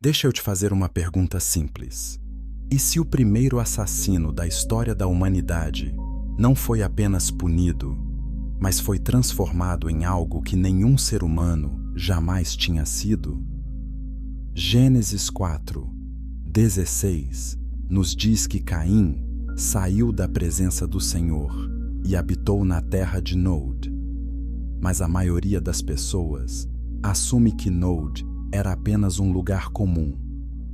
Deixa eu te fazer uma pergunta simples. E se o primeiro assassino da história da humanidade não foi apenas punido, mas foi transformado em algo que nenhum ser humano jamais tinha sido? Gênesis 4:16 nos diz que Caim saiu da presença do Senhor e habitou na terra de Nod. Mas a maioria das pessoas assume que Nod era apenas um lugar comum,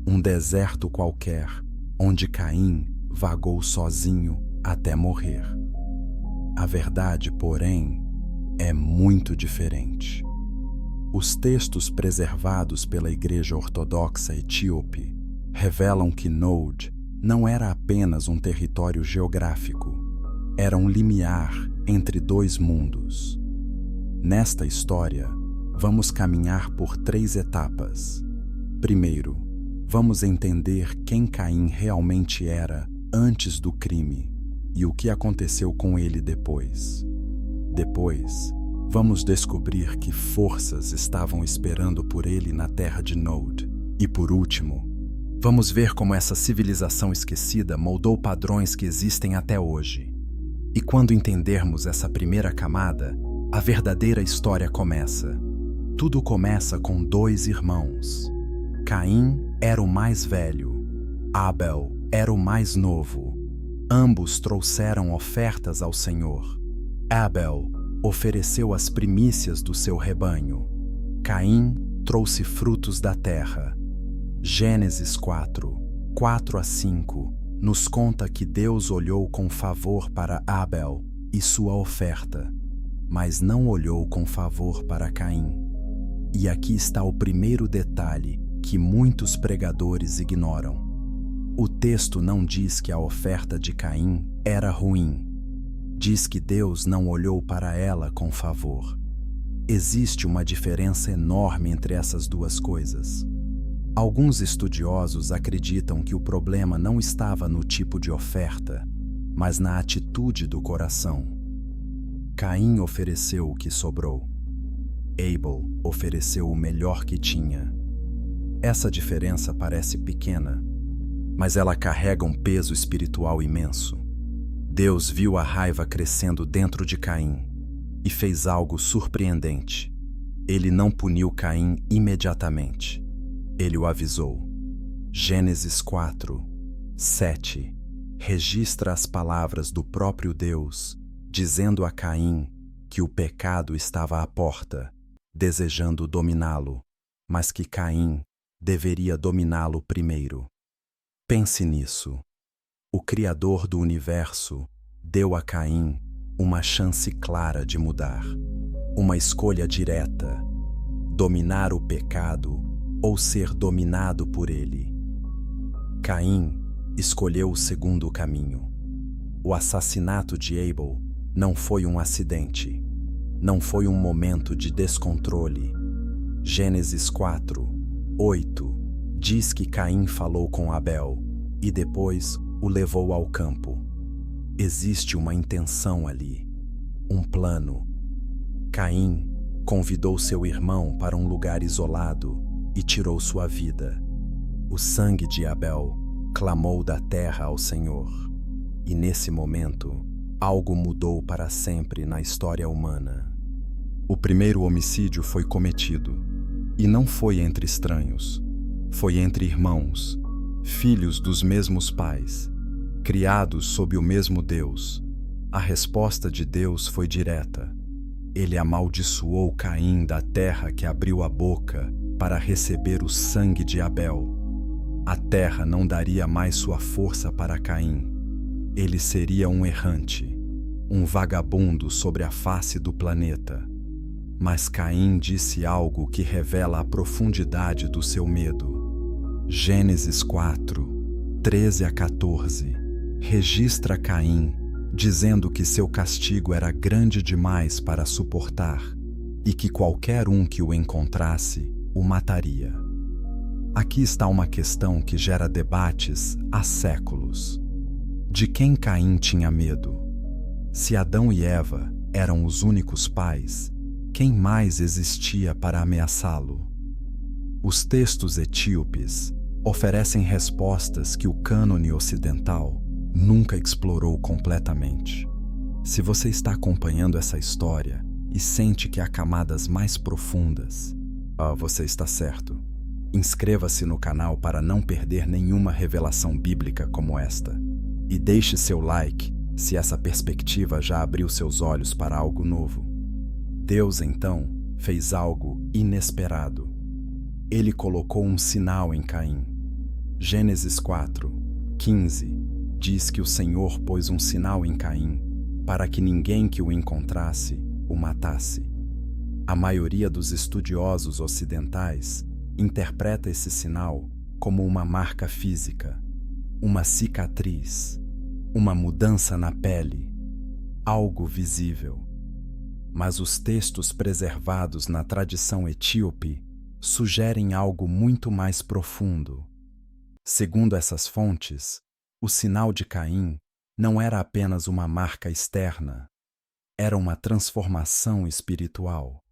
um deserto qualquer, onde Caim vagou sozinho até morrer. A verdade, porém, é muito diferente. Os textos preservados pela Igreja Ortodoxa Etíope revelam que Nod não era apenas um território geográfico, era um limiar entre dois mundos. Nesta história, vamos caminhar por 3 etapas. Primeiro, vamos entender quem Caim realmente era antes do crime e o que aconteceu com ele depois. Depois, vamos descobrir que forças estavam esperando por ele na terra de Nod. E por último, vamos ver como essa civilização esquecida moldou padrões que existem até hoje. E quando entendermos essa primeira camada, a verdadeira história começa. Tudo começa com 2 irmãos. Caim era o mais velho, Abel era o mais novo. Ambos trouxeram ofertas ao Senhor. Abel ofereceu as primícias do seu rebanho. Caim trouxe frutos da terra. Gênesis 4:4-5 nos conta que Deus olhou com favor para Abel e sua oferta, mas não olhou com favor para Caim. E aqui está o primeiro detalhe que muitos pregadores ignoram. O texto não diz que a oferta de Caim era ruim. Diz que Deus não olhou para ela com favor. Existe uma diferença enorme entre essas duas coisas. Alguns estudiosos acreditam que o problema não estava no tipo de oferta, mas na atitude do coração. Caim ofereceu o que sobrou. Abel ofereceu o melhor que tinha. Essa diferença parece pequena, mas ela carrega um peso espiritual imenso. Deus viu a raiva crescendo dentro de Caim e fez algo surpreendente. Ele não puniu Caim imediatamente. Ele o avisou. Gênesis 4:7 registra as palavras do próprio Deus, dizendo a Caim que o pecado estava à porta, desejando dominá-lo, mas que Caim deveria dominá-lo primeiro. Pense nisso. O Criador do universo deu a Caim uma chance clara de mudar, uma escolha direta: dominar o pecado ou ser dominado por ele. Caim escolheu o segundo caminho. O assassinato de Abel não foi um acidente, não foi um momento de descontrole. Gênesis 4:8 diz que Caim falou com Abel e depois o levou ao campo. Existe uma intenção ali, um plano. Caim convidou seu irmão para um lugar isolado e tirou sua vida. O sangue de Abel clamou da terra ao Senhor. E nesse momento, algo mudou para sempre na história humana. O primeiro homicídio foi cometido, e não foi entre estranhos. Foi entre irmãos, filhos dos mesmos pais, criados sob o mesmo Deus. A resposta de Deus foi direta. Ele amaldiçoou Caim da terra que abriu a boca para receber o sangue de Abel. A terra não daria mais sua força para Caim. Ele seria um errante, um vagabundo sobre a face do planeta. Mas Caim disse algo que revela a profundidade do seu medo. Gênesis 4:13-14 registra Caim dizendo que seu castigo era grande demais para suportar e que qualquer um que o encontrasse o mataria. Aqui está uma questão que gera debates há séculos. De quem Caim tinha medo? Se Adão e Eva eram os únicos pais, quem mais existia para ameaçá-lo? Os textos etíopes oferecem respostas que o cânone ocidental nunca explorou completamente. Se você está acompanhando essa história e sente que há camadas mais profundas, você está certo. Inscreva-se no canal para não perder nenhuma revelação bíblica como esta. E deixe seu like se essa perspectiva já abriu seus olhos para algo novo. Deus, então, fez algo inesperado. Ele colocou um sinal em Caim. Gênesis 4:15 diz que o Senhor pôs um sinal em Caim para que ninguém que o encontrasse o matasse. A maioria dos estudiosos ocidentais interpreta esse sinal como uma marca física, uma cicatriz, uma mudança na pele, algo visível. Mas os textos preservados na tradição etíope sugerem algo muito mais profundo. Segundo essas fontes, o sinal de Caim não era apenas uma marca externa, era uma transformação espiritual,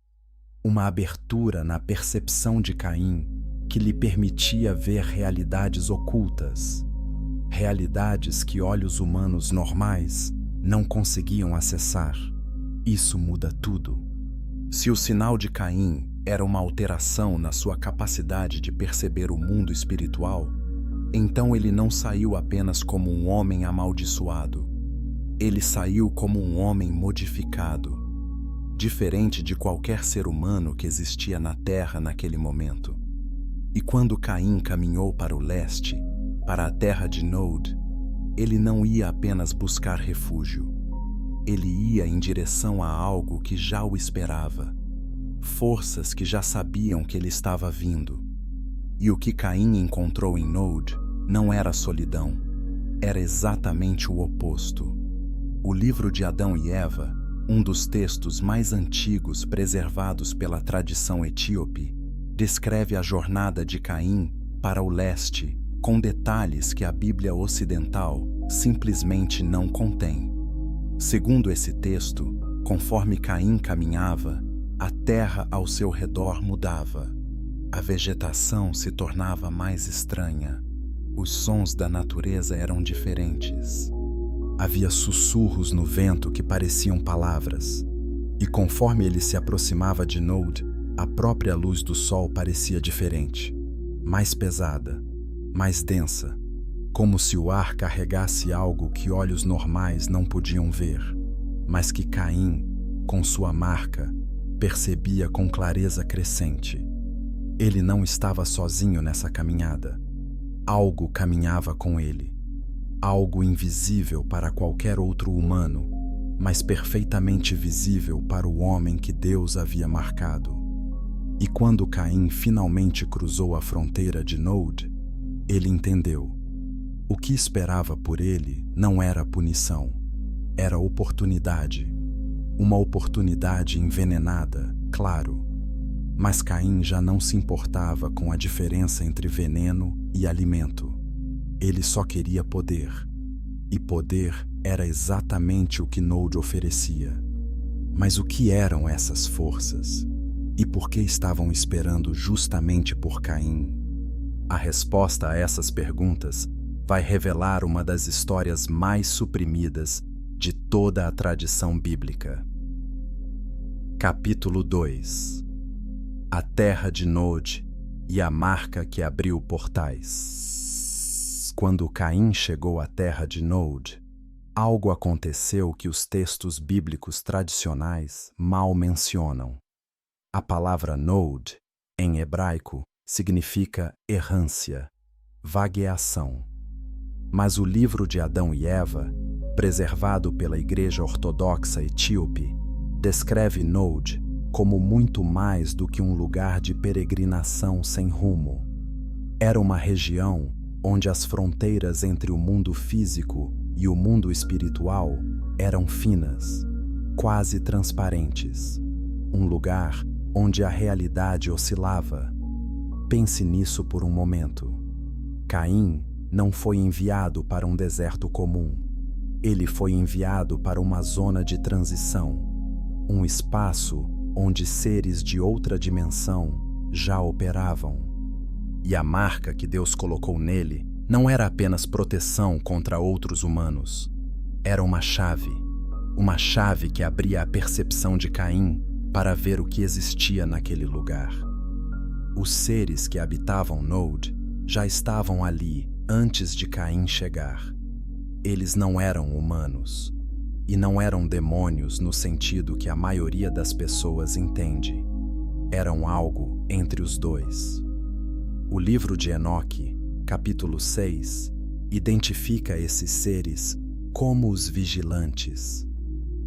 uma abertura na percepção de Caim que lhe permitia ver realidades ocultas, realidades que olhos humanos normais não conseguiam acessar. Isso muda tudo. Se o sinal de Caim era uma alteração na sua capacidade de perceber o mundo espiritual, então ele não saiu apenas como um homem amaldiçoado. Ele saiu como um homem modificado, diferente de qualquer ser humano que existia na Terra naquele momento. E quando Caim caminhou para o leste, para a terra de Nod, ele não ia apenas buscar refúgio. Ele ia em direção a algo que já o esperava, forças que já sabiam que ele estava vindo. E o que Caim encontrou em Nod não era solidão, era exatamente o oposto. O livro de Adão e Eva, um dos textos mais antigos preservados pela tradição etíope, descreve a jornada de Caim para o leste com detalhes que a Bíblia ocidental simplesmente não contém. Segundo esse texto, conforme Caim caminhava, a terra ao seu redor mudava. A vegetação se tornava mais estranha. Os sons da natureza eram diferentes. Havia sussurros no vento que pareciam palavras. E conforme ele se aproximava de Nod, a própria luz do sol parecia diferente, mais pesada, mais densa, como se o ar carregasse algo que olhos normais não podiam ver, mas que Caim, com sua marca, percebia com clareza crescente. Ele não estava sozinho nessa caminhada. Algo caminhava com ele. Algo invisível para qualquer outro humano, mas perfeitamente visível para o homem que Deus havia marcado. E quando Caim finalmente cruzou a fronteira de Nod, ele entendeu. O que esperava por ele não era punição, era oportunidade. Uma oportunidade envenenada, claro. Mas Caim já não se importava com a diferença entre veneno e alimento. Ele só queria poder. E poder era exatamente o que Nod oferecia. Mas o que eram essas forças? E por que estavam esperando justamente por Caim? A resposta a essas perguntas vai revelar uma das histórias mais suprimidas de toda a tradição bíblica. Capítulo 2. A terra de Nod e a marca que abriu portais. Quando Caim chegou à terra de Nod, algo aconteceu que os textos bíblicos tradicionais mal mencionam. A palavra Nod, em hebraico, significa errância, vagueação. Mas o livro de Adão e Eva, preservado pela Igreja Ortodoxa Etíope, descreve Nod como muito mais do que um lugar de peregrinação sem rumo. Era uma região onde as fronteiras entre o mundo físico e o mundo espiritual eram finas, quase transparentes. Um lugar onde a realidade oscilava. Pense nisso por um momento. Caim não foi enviado para um deserto comum. Ele foi enviado para uma zona de transição, um espaço onde seres de outra dimensão já operavam. E a marca que Deus colocou nele não era apenas proteção contra outros humanos. Era uma chave que abria a percepção de Caim para ver o que existia naquele lugar. Os seres que habitavam Nod já estavam ali antes de Caim chegar. Eles não eram humanos, e não eram demônios no sentido que a maioria das pessoas entende. Eram algo entre os dois. O livro de Enoque, capítulo 6, identifica esses seres como os vigilantes,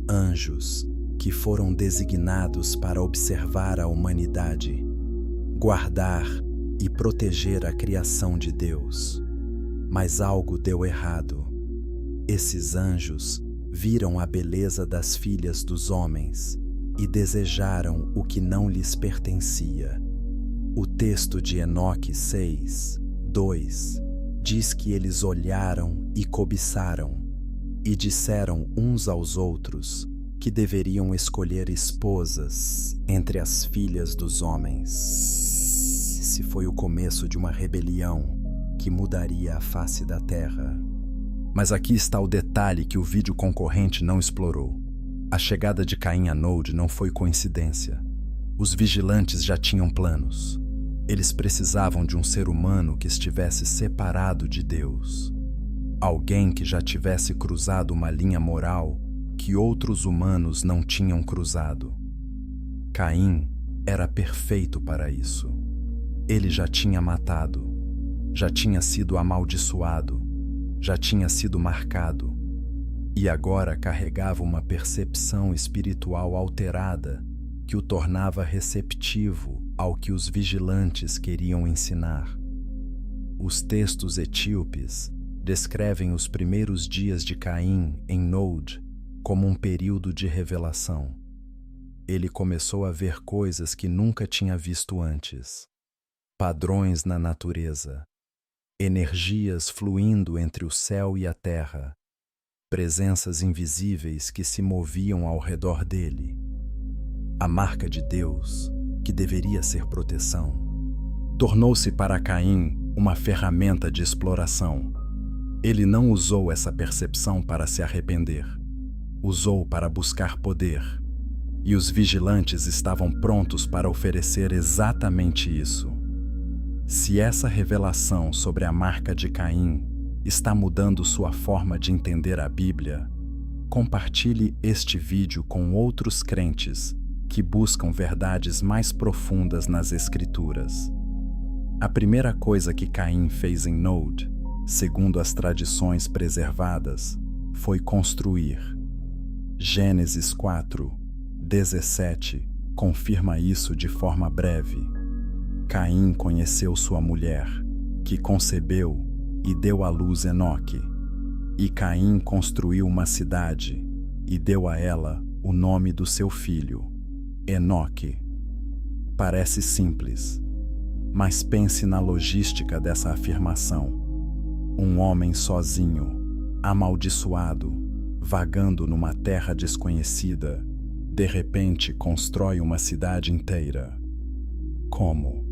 anjos que foram designados para observar a humanidade, guardar e proteger a criação de Deus. Mas algo deu errado. Esses anjos viram a beleza das filhas dos homens e desejaram o que não lhes pertencia. O texto de Enoque 6, 2 diz que eles olharam e cobiçaram e disseram uns aos outros que deveriam escolher esposas entre as filhas dos homens. Esse foi o começo de uma rebelião que mudaria a face da terra. Mas aqui está o detalhe que o vídeo concorrente não explorou. A chegada de Caim a Nod não foi coincidência. Os vigilantes já tinham planos. Eles precisavam de um ser humano que estivesse separado de Deus. Alguém que já tivesse cruzado uma linha moral que outros humanos não tinham cruzado. Caim era perfeito para isso. Ele já tinha matado, já tinha sido amaldiçoado, já tinha sido marcado, e agora carregava uma percepção espiritual alterada que o tornava receptivo ao que os vigilantes queriam ensinar. Os textos etíopes descrevem os primeiros dias de Caim em Nod como um período de revelação. Ele começou a ver coisas que nunca tinha visto antes. Padrões na natureza, energias fluindo entre o céu e a terra, presenças invisíveis que se moviam ao redor dele. A marca de Deus, que deveria ser proteção, tornou-se para Caim uma ferramenta de exploração. Ele não usou essa percepção para se arrepender. Usou para buscar poder. E os vigilantes estavam prontos para oferecer exatamente isso. Se essa revelação sobre a marca de Caim está mudando sua forma de entender a Bíblia, compartilhe este vídeo com outros crentes que buscam verdades mais profundas nas Escrituras. A primeira coisa que Caim fez em Nod, segundo as tradições preservadas, foi construir. Gênesis 4, 17 confirma isso de forma breve. Caim conheceu sua mulher, que concebeu e deu à luz Enoque. E Caim construiu uma cidade e deu a ela o nome do seu filho, Enoque. Parece simples, mas pense na logística dessa afirmação. Um homem sozinho, amaldiçoado, vagando numa terra desconhecida, de repente constrói uma cidade inteira. Como?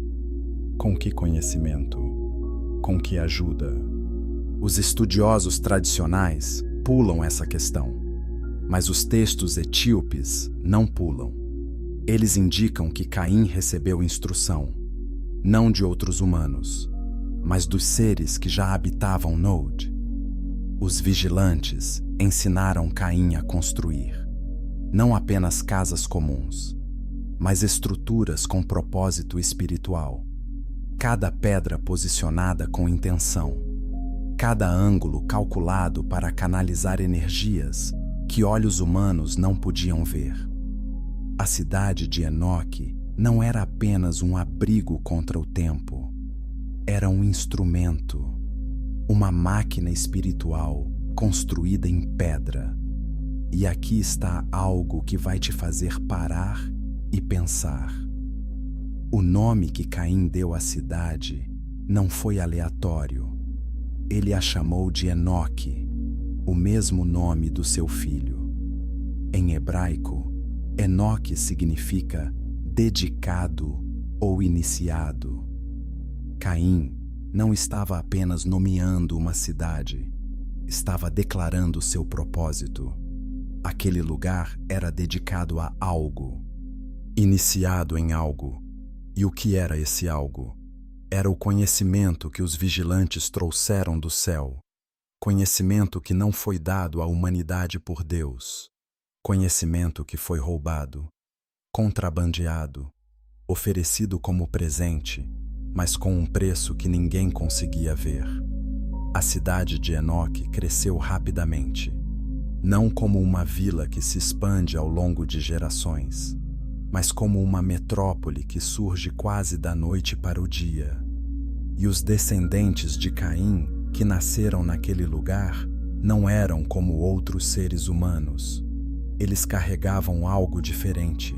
Com que conhecimento? Com que ajuda? Os estudiosos tradicionais pulam essa questão, mas os textos etíopes não pulam. Eles indicam que Caim recebeu instrução, não de outros humanos, mas dos seres que já habitavam Nod. Os vigilantes ensinaram Caim a construir, não apenas casas comuns, mas estruturas com propósito espiritual. Cada pedra posicionada com intenção, cada ângulo calculado para canalizar energias que olhos humanos não podiam ver. A cidade de Enoque não era apenas um abrigo contra o tempo, era um instrumento, uma máquina espiritual construída em pedra. E aqui está algo que vai te fazer parar e pensar. O nome que Caim deu à cidade não foi aleatório. Ele a chamou de Enoque, o mesmo nome do seu filho. Em hebraico, Enoque significa dedicado ou iniciado. Caim não estava apenas nomeando uma cidade, estava declarando seu propósito. Aquele lugar era dedicado a algo, iniciado em algo. E o que era esse algo? Era o conhecimento que os vigilantes trouxeram do céu, conhecimento que não foi dado à humanidade por Deus, conhecimento que foi roubado, contrabandeado, oferecido como presente, mas com um preço que ninguém conseguia ver. A cidade de Enoque cresceu rapidamente, não como uma vila que se expande ao longo de gerações, mas como uma metrópole que surge quase da noite para o dia. E os descendentes de Caim, que nasceram naquele lugar, não eram como outros seres humanos. Eles carregavam algo diferente,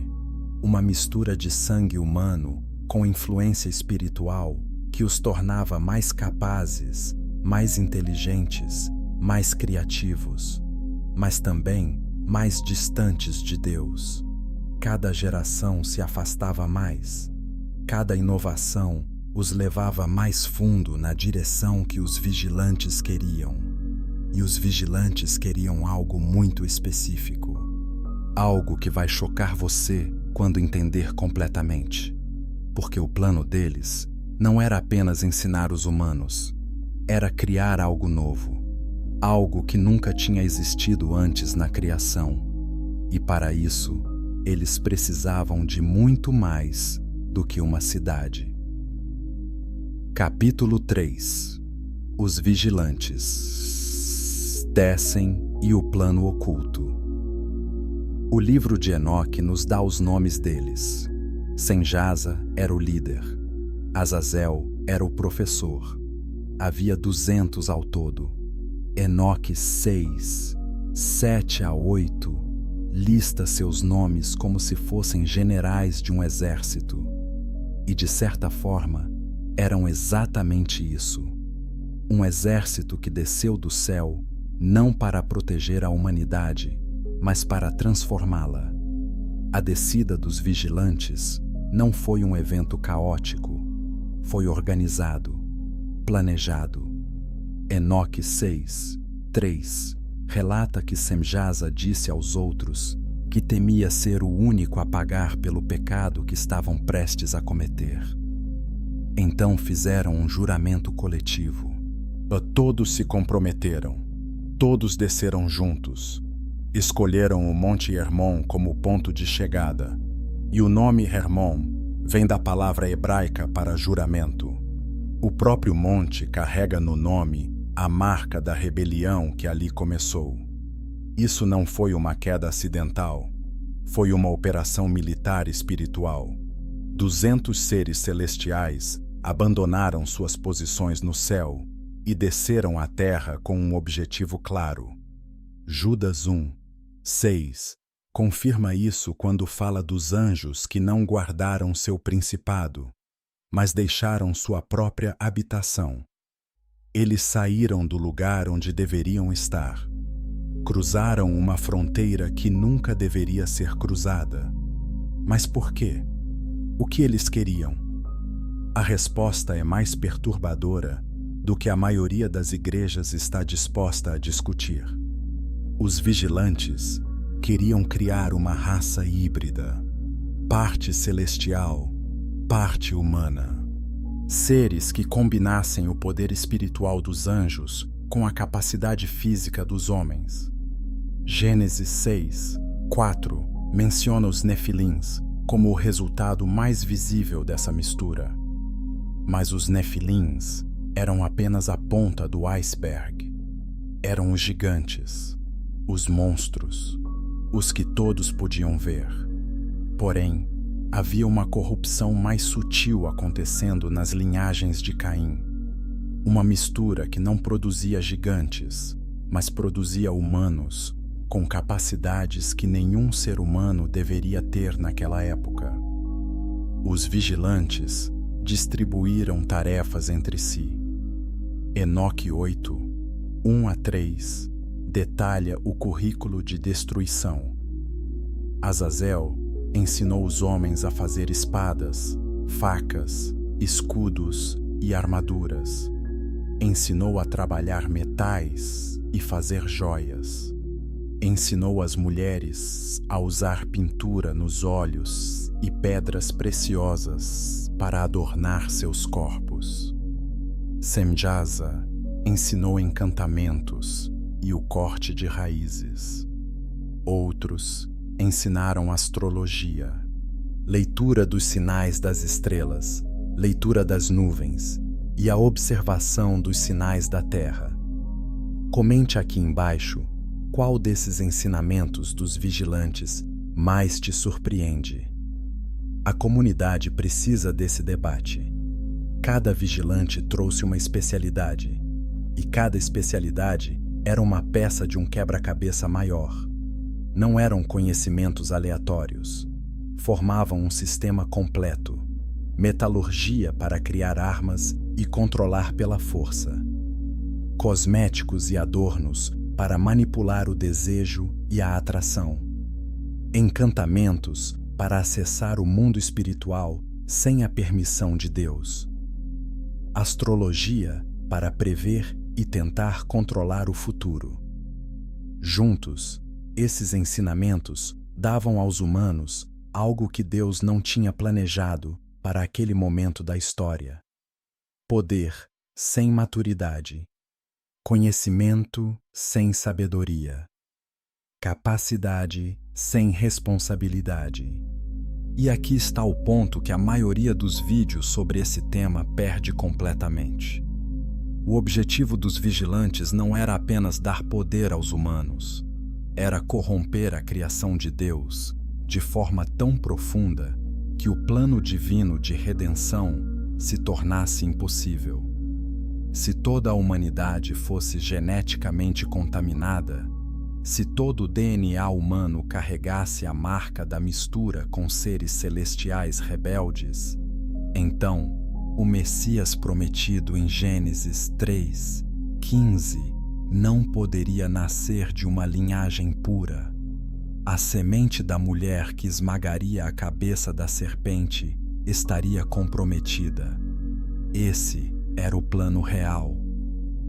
uma mistura de sangue humano com influência espiritual que os tornava mais capazes, mais inteligentes, mais criativos, mas também mais distantes de Deus. Cada geração se afastava mais, cada inovação os levava mais fundo na direção que os vigilantes queriam. E os vigilantes queriam algo muito específico, algo que vai chocar você quando entender completamente. Porque o plano deles não era apenas ensinar os humanos, era criar algo novo, algo que nunca tinha existido antes na criação. E para isso, eles precisavam de muito mais do que uma cidade. Capítulo 3. Os vigilantes descem e o plano oculto. O livro de Enoque nos dá os nomes deles. Semjaza era o líder. Azazel era o professor. Havia 200 ao todo. Enoque 6, 7 a 8, lista seus nomes como se fossem generais de um exército. E de certa forma, eram exatamente isso. Um exército que desceu do céu não para proteger a humanidade, mas para transformá-la. A descida dos vigilantes não foi um evento caótico, foi organizado, planejado. Enoque 6, 3 relata que Semjaza disse aos outros que temia ser o único a pagar pelo pecado que estavam prestes a cometer. Então fizeram um juramento coletivo. Todos se comprometeram, todos desceram juntos. Escolheram o Monte Hermon como ponto de chegada, e o nome Hermon vem da palavra hebraica para juramento. O próprio monte carrega no nome a marca da rebelião que ali começou. Isso não foi uma queda acidental, foi uma operação militar espiritual. 200 seres celestiais abandonaram suas posições no céu e desceram à terra com um objetivo claro. Judas 1, 6 confirma isso quando fala dos anjos que não guardaram seu principado, mas deixaram sua própria habitação. Eles saíram do lugar onde deveriam estar. Cruzaram uma fronteira que nunca deveria ser cruzada. Mas por quê? O que eles queriam? A resposta é mais perturbadora do que a maioria das igrejas está disposta a discutir. Os vigilantes queriam criar uma raça híbrida, parte celestial, parte humana. Seres que combinassem o poder espiritual dos anjos com a capacidade física dos homens. Gênesis 6, 4 menciona os Nefilins como o resultado mais visível dessa mistura. Mas os Nefilins eram apenas a ponta do iceberg. Eram os gigantes, os monstros, os que todos podiam ver. Porém, havia uma corrupção mais sutil acontecendo nas linhagens de Caim. Uma mistura que não produzia gigantes, mas produzia humanos com capacidades que nenhum ser humano deveria ter naquela época. Os vigilantes distribuíram tarefas entre si. Enoque 8, 1 a 3 detalha o currículo de destruição. Azazel ensinou os homens a fazer espadas, facas, escudos e armaduras. Ensinou a trabalhar metais e fazer joias. Ensinou as mulheres a usar pintura nos olhos e pedras preciosas para adornar seus corpos. Semjasa ensinou encantamentos e o corte de raízes. Outros ensinaram astrologia, leitura dos sinais das estrelas, leitura das nuvens e a observação dos sinais da Terra. Comente aqui embaixo qual desses ensinamentos dos vigilantes mais te surpreende. A comunidade precisa desse debate. Cada vigilante trouxe uma especialidade, e cada especialidade era uma peça de um quebra-cabeça maior. Não eram conhecimentos aleatórios. Formavam um sistema completo. Metalurgia para criar armas e controlar pela força. Cosméticos e adornos para manipular o desejo e a atração. Encantamentos para acessar o mundo espiritual sem a permissão de Deus. Astrologia para prever e tentar controlar o futuro. Juntos, esses ensinamentos davam aos humanos algo que Deus não tinha planejado para aquele momento da história. Poder sem maturidade. Conhecimento sem sabedoria. Capacidade sem responsabilidade. E aqui está o ponto que a maioria dos vídeos sobre esse tema perde completamente. O objetivo dos vigilantes não era apenas dar poder aos humanos, era corromper a criação de Deus de forma tão profunda que o plano divino de redenção se tornasse impossível. Se toda a humanidade fosse geneticamente contaminada, se todo o DNA humano carregasse a marca da mistura com seres celestiais rebeldes, então o Messias prometido em Gênesis 3:15 não poderia nascer de uma linhagem pura. A semente da mulher que esmagaria a cabeça da serpente estaria comprometida. Esse era o plano real.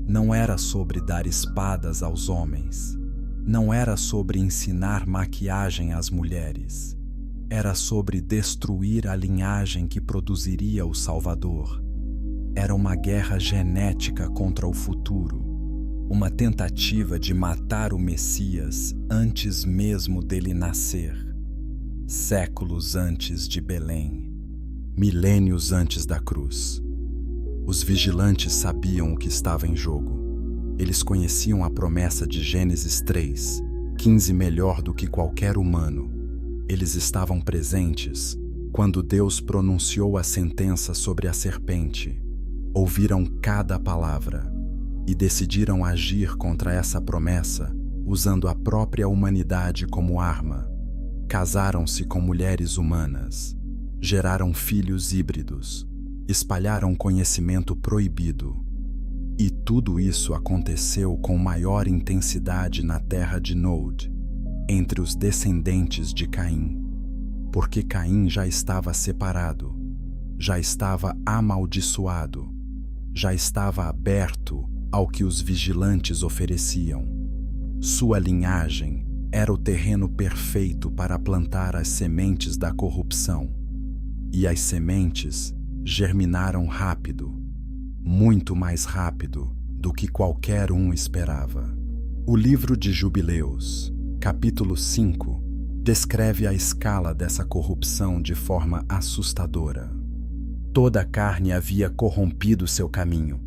Não era sobre dar espadas aos homens. Não era sobre ensinar maquiagem às mulheres. Era sobre destruir a linhagem que produziria o Salvador. Era uma guerra genética contra o futuro. Uma tentativa de matar o Messias antes mesmo dele nascer. Séculos antes de Belém. Milênios antes da cruz. Os vigilantes sabiam o que estava em jogo. Eles conheciam a promessa de Gênesis 3:15 melhor do que qualquer humano. Eles estavam presentes quando Deus pronunciou a sentença sobre a serpente. Ouviram cada palavra e decidiram agir contra essa promessa usando a própria humanidade como arma. Casaram-se com mulheres humanas, geraram filhos híbridos, espalharam conhecimento proibido. E tudo isso aconteceu com maior intensidade na terra de Nod, entre os descendentes de Caim, porque Caim já estava separado, já estava amaldiçoado, já estava aberto ao que os vigilantes ofereciam. Sua linhagem era o terreno perfeito para plantar as sementes da corrupção. E as sementes germinaram rápido, muito mais rápido do que qualquer um esperava. O livro de Jubileus, capítulo 5, descreve a escala dessa corrupção de forma assustadora. Toda a carne havia corrompido seu caminho,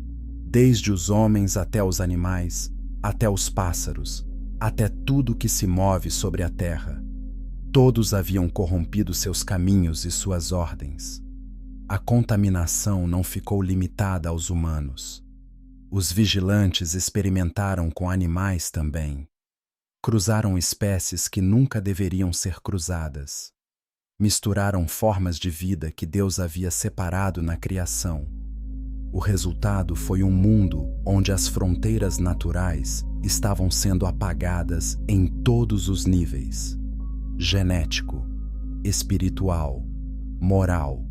desde os homens até os animais, até os pássaros, até tudo que se move sobre a terra. Todos haviam corrompido seus caminhos e suas ordens. A contaminação não ficou limitada aos humanos. Os vigilantes experimentaram com animais também. Cruzaram espécies que nunca deveriam ser cruzadas. Misturaram formas de vida que Deus havia separado na criação. O resultado foi um mundo onde as fronteiras naturais estavam sendo apagadas em todos os níveis: genético, espiritual, moral.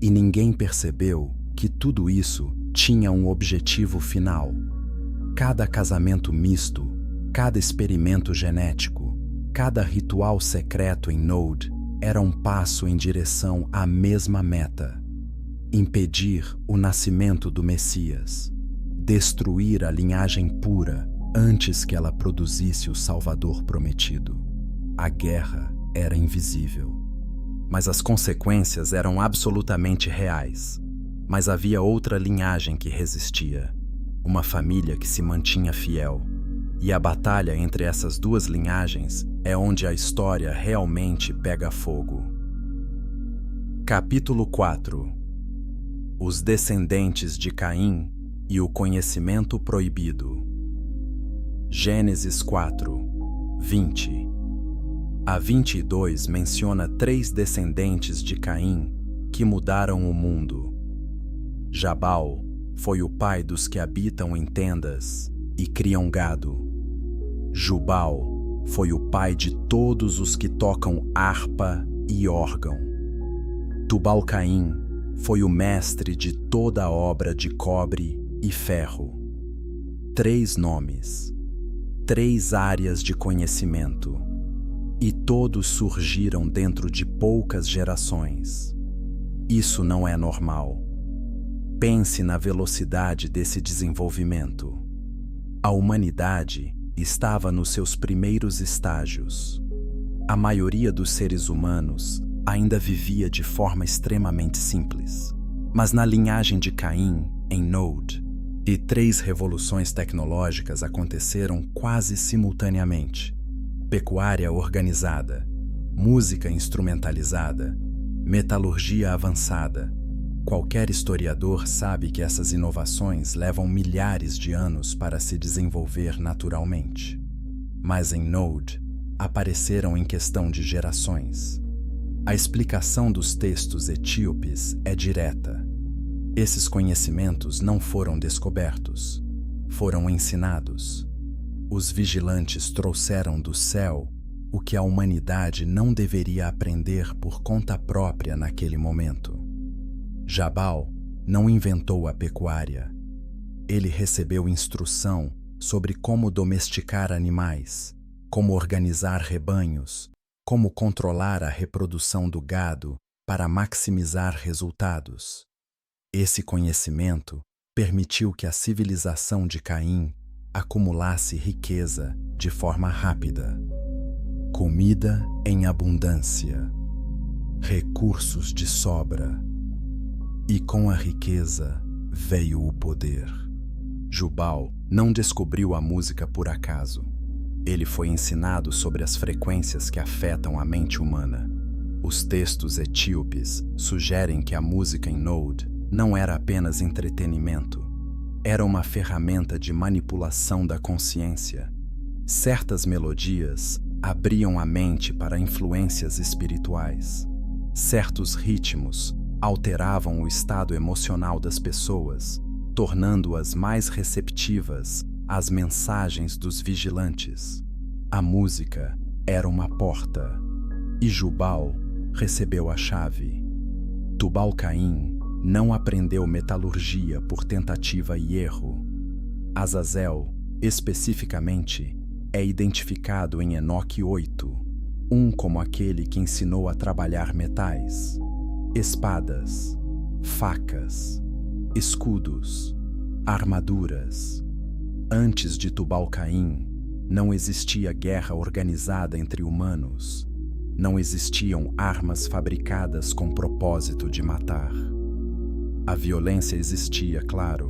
E ninguém percebeu que tudo isso tinha um objetivo final. Cada casamento misto, cada experimento genético, cada ritual secreto em Node era um passo em direção à mesma meta: impedir o nascimento do Messias, destruir a linhagem pura antes que ela produzisse o Salvador prometido. A guerra era invisível, mas as consequências eram absolutamente reais. Mas havia outra linhagem que resistia, uma família que se mantinha fiel. E a batalha entre essas duas linhagens é onde a história realmente pega fogo. Capítulo 4. Os descendentes de Caim e o conhecimento proibido. Gênesis 4, 20. A 22 menciona 3 descendentes de Caim que mudaram o mundo. Jabal foi o pai dos que habitam em tendas e criam gado. Jubal foi o pai de todos os que tocam harpa e órgão. Tubal-Caim foi o mestre de toda a obra de cobre e ferro. 3 nomes, 3 áreas de conhecimento, e todos surgiram dentro de poucas gerações. Isso não é normal. Pense na velocidade desse desenvolvimento. A humanidade estava nos seus primeiros estágios. A maioria dos seres humanos ainda vivia de forma extremamente simples. Mas na linhagem de Caim, em Node, e 3 revoluções tecnológicas aconteceram quase simultaneamente: pecuária organizada, música instrumentalizada, metalurgia avançada. Qualquer historiador sabe que essas inovações levam milhares de anos para se desenvolver naturalmente. Mas em Node, apareceram em questão de gerações. A explicação dos textos etíopes é direta. Esses conhecimentos não foram descobertos, foram ensinados. Os vigilantes trouxeram do céu o que a humanidade não deveria aprender por conta própria naquele momento. Jabal não inventou a pecuária. Ele recebeu instrução sobre como domesticar animais, como organizar rebanhos, como controlar a reprodução do gado para maximizar resultados. Esse conhecimento permitiu que a civilização de Caim acumulasse riqueza de forma rápida. Comida em abundância, recursos de sobra. E com a riqueza veio o poder. Jubal não descobriu a música por acaso. Ele foi ensinado sobre as frequências que afetam a mente humana. Os textos etíopes sugerem que a música em Node não era apenas entretenimento. Era uma ferramenta de manipulação da consciência. Certas melodias abriam a mente para influências espirituais. Certos ritmos alteravam o estado emocional das pessoas, tornando-as mais receptivas às mensagens dos vigilantes. A música era uma porta, e Jubal recebeu a chave. Tubal-Caim não aprendeu metalurgia por tentativa e erro. Azazel, especificamente, é identificado em Enoque 8, como aquele que ensinou a trabalhar metais. Espadas, facas, escudos, armaduras. Antes de Tubal-Caim, não existia guerra organizada entre humanos. Não existiam armas fabricadas com propósito de matar. A violência existia, claro.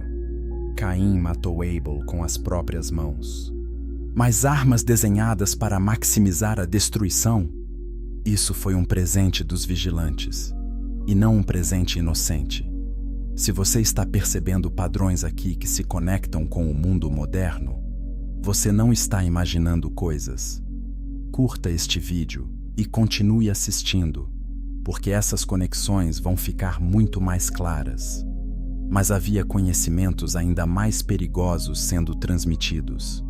Caim matou Abel com as próprias mãos. Mas armas desenhadas para maximizar a destruição? Isso foi um presente dos vigilantes. E não um presente inocente. Se você está percebendo padrões aqui que se conectam com o mundo moderno, você não está imaginando coisas. Curta este vídeo e continue assistindo, porque essas conexões vão ficar muito mais claras. Mas havia conhecimentos ainda mais perigosos sendo transmitidos.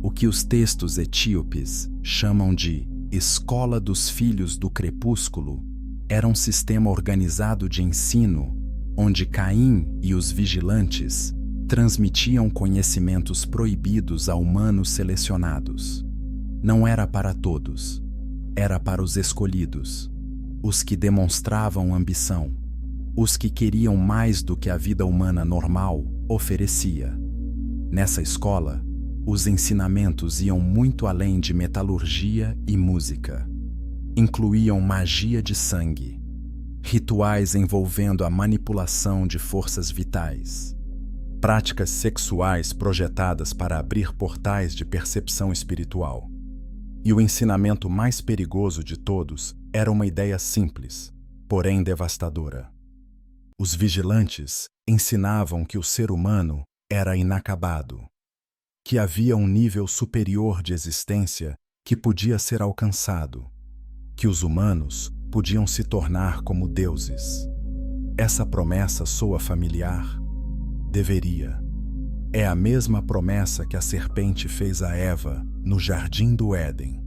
O que os textos etíopes chamam de Escola dos Filhos do Crepúsculo era um sistema organizado de ensino onde Caim e os vigilantes transmitiam conhecimentos proibidos a humanos selecionados. Não era para todos, era para os escolhidos, os que demonstravam ambição, os que queriam mais do que a vida humana normal oferecia. Nessa escola, os ensinamentos iam muito além de metalurgia e música. Incluíam magia de sangue, rituais envolvendo a manipulação de forças vitais, práticas sexuais projetadas para abrir portais de percepção espiritual. E o ensinamento mais perigoso de todos era uma ideia simples, porém devastadora. Os vigilantes ensinavam que o ser humano era inacabado, que havia um nível superior de existência que podia ser alcançado, que os humanos podiam se tornar como deuses. Essa promessa soa familiar? Deveria. É a mesma promessa que a serpente fez a Eva no Jardim do Éden.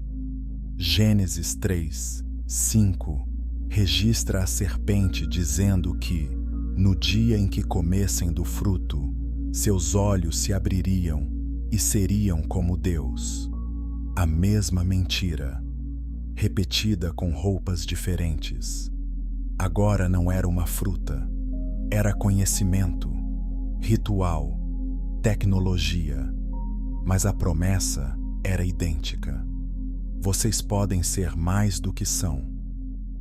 Gênesis 3, 5 registra a serpente dizendo que, no dia em que comessem do fruto, seus olhos se abririam e seriam como Deus. A mesma mentira, repetida com roupas diferentes. Agora não era uma fruta, era conhecimento, ritual, tecnologia, mas a promessa era idêntica. Vocês podem ser mais do que são.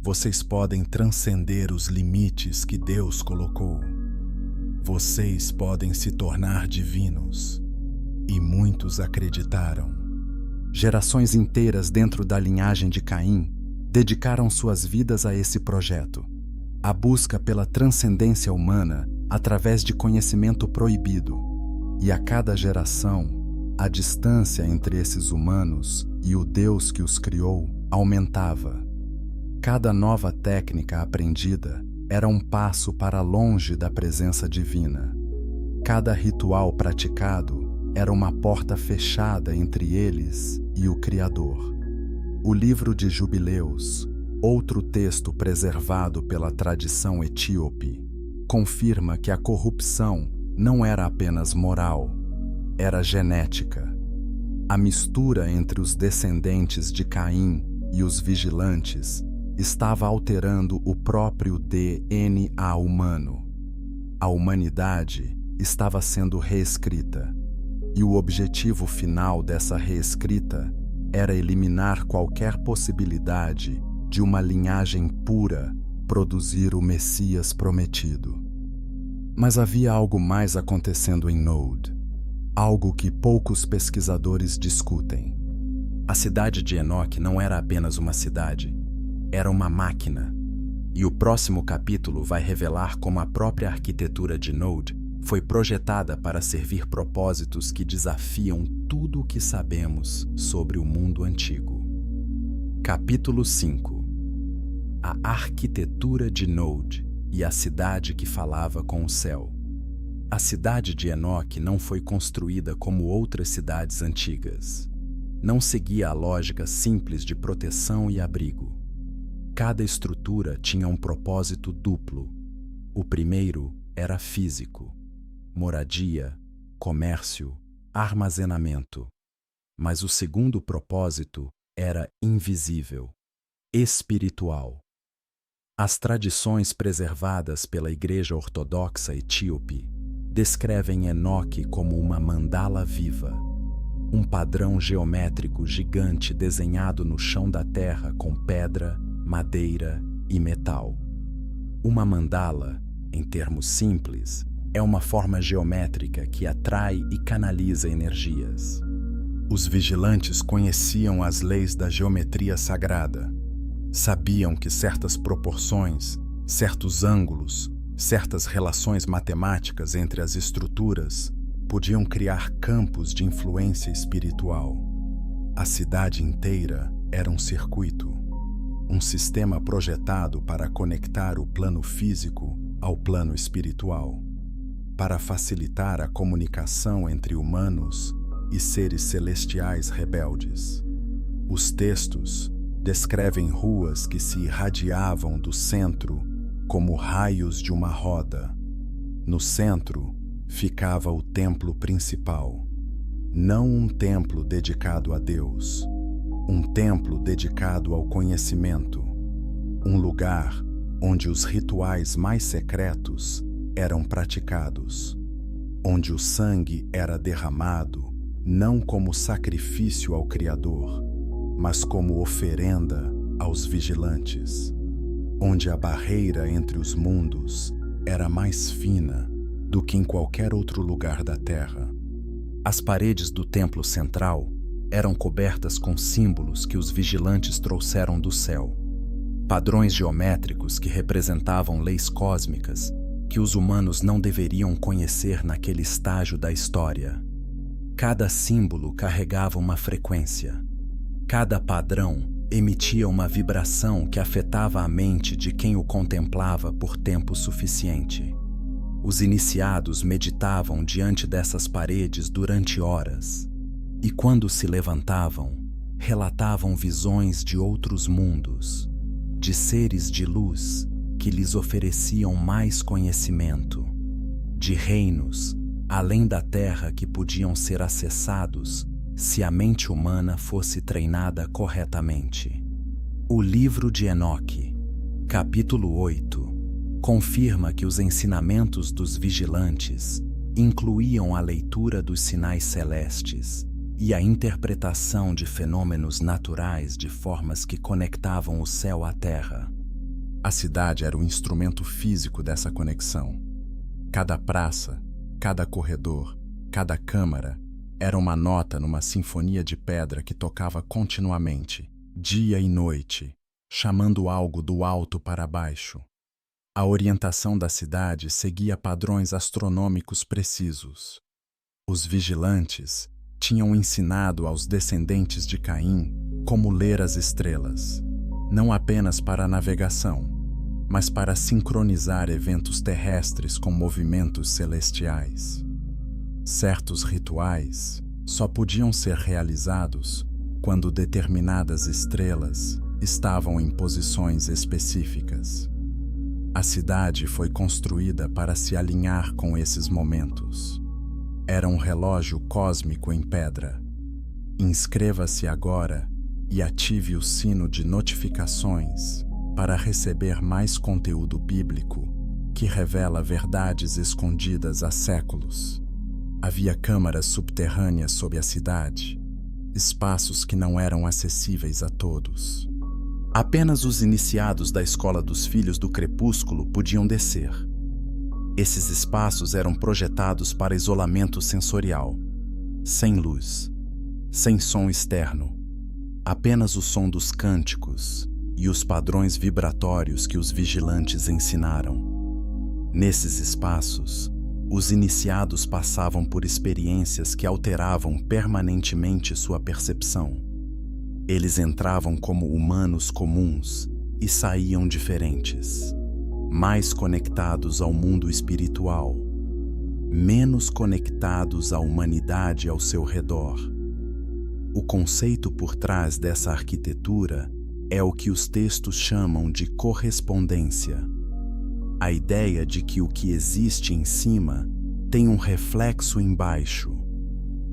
Vocês podem transcender os limites que Deus colocou. Vocês podem se tornar divinos. E muitos acreditaram. Gerações inteiras dentro da linhagem de Caim dedicaram suas vidas a esse projeto, a busca pela transcendência humana através de conhecimento proibido. E a cada geração, a distância entre esses humanos e o Deus que os criou aumentava. Cada nova técnica aprendida era um passo para longe da presença divina. Cada ritual praticado era uma porta fechada entre eles e o Criador. O livro de Jubileus, outro texto preservado pela tradição etíope, confirma que a corrupção não era apenas moral, era genética. A mistura entre os descendentes de Caim e os vigilantes estava alterando o próprio DNA humano. A humanidade estava sendo reescrita, e o objetivo final dessa reescrita era eliminar qualquer possibilidade de uma linhagem pura produzir o Messias prometido. Mas havia algo mais acontecendo em Node, algo que poucos pesquisadores discutem. A cidade de Enoque não era apenas uma cidade, era uma máquina. E o próximo capítulo vai revelar como a própria arquitetura de Node foi projetada para servir propósitos que desafiam tudo o que sabemos sobre o mundo antigo. Capítulo 5. A arquitetura de Node e a cidade que falava com o céu. A cidade de Enoque não foi construída como outras cidades antigas. Não seguia a lógica simples de proteção e abrigo. Cada estrutura tinha um propósito duplo. O primeiro era físico: moradia, comércio, armazenamento. Mas o segundo propósito era invisível, espiritual. As tradições preservadas pela Igreja Ortodoxa Etíope descrevem Enoque como uma mandala viva, um padrão geométrico gigante desenhado no chão da terra com pedra, madeira e metal. Uma mandala, em termos simples, é uma forma geométrica que atrai e canaliza energias. Os vigilantes conheciam as leis da geometria sagrada. Sabiam que certas proporções, certos ângulos, certas relações matemáticas entre as estruturas podiam criar campos de influência espiritual. A cidade inteira era um circuito, um sistema projetado para conectar o plano físico ao plano espiritual, para facilitar a comunicação entre humanos e seres celestiais rebeldes. Os textos descrevem ruas que se irradiavam do centro como raios de uma roda, No centro ficava o templo principal. Não um templo dedicado a Deus, um templo dedicado ao conhecimento, um lugar onde os rituais mais secretos eram praticados, onde o sangue era derramado não como sacrifício ao Criador, mas como oferenda aos vigilantes, onde a barreira entre os mundos era mais fina do que em qualquer outro lugar da Terra. As paredes do templo central eram cobertas com símbolos que os vigilantes trouxeram do céu, padrões geométricos que representavam leis cósmicas que os humanos não deveriam conhecer naquele estágio da história. Cada símbolo carregava uma frequência. Cada padrão emitia uma vibração que afetava a mente de quem o contemplava por tempo suficiente. Os iniciados meditavam diante dessas paredes durante horas, e quando se levantavam, relatavam visões de outros mundos, de seres de luz que lhes ofereciam mais conhecimento, de reinos além da Terra que podiam ser acessados se a mente humana fosse treinada corretamente. O livro de Enoque, capítulo 8, confirma que os ensinamentos dos vigilantes incluíam a leitura dos sinais celestes e a interpretação de fenômenos naturais de formas que conectavam o céu à terra. A cidade era o instrumento físico dessa conexão. Cada praça, cada corredor, cada câmara era uma nota numa sinfonia de pedra que tocava continuamente, dia e noite, chamando algo do alto para baixo. A orientação da cidade seguia padrões astronômicos precisos. Os vigilantes tinham ensinado aos descendentes de Caim como ler as estrelas, não apenas para a navegação, mas para sincronizar eventos terrestres com movimentos celestiais. Certos rituais só podiam ser realizados quando determinadas estrelas estavam em posições específicas. A cidade foi construída para se alinhar com esses momentos. Era um relógio cósmico em pedra. Inscreva-se agora e ative o sino de notificações para receber mais conteúdo bíblico que revela verdades escondidas há séculos. Havia câmaras subterrâneas sob a cidade, espaços que não eram acessíveis a todos. Apenas os iniciados da escola dos filhos do crepúsculo podiam descer. Esses espaços eram projetados para isolamento sensorial, sem luz, sem som externo, apenas o som dos cânticos e os padrões vibratórios que os vigilantes ensinaram. Nesses espaços, os iniciados passavam por experiências que alteravam permanentemente sua percepção. Eles entravam como humanos comuns e saíam diferentes, mais conectados ao mundo espiritual, menos conectados à humanidade ao seu redor. O conceito por trás dessa arquitetura é o que os textos chamam de correspondência. A ideia de que o que existe em cima tem um reflexo embaixo,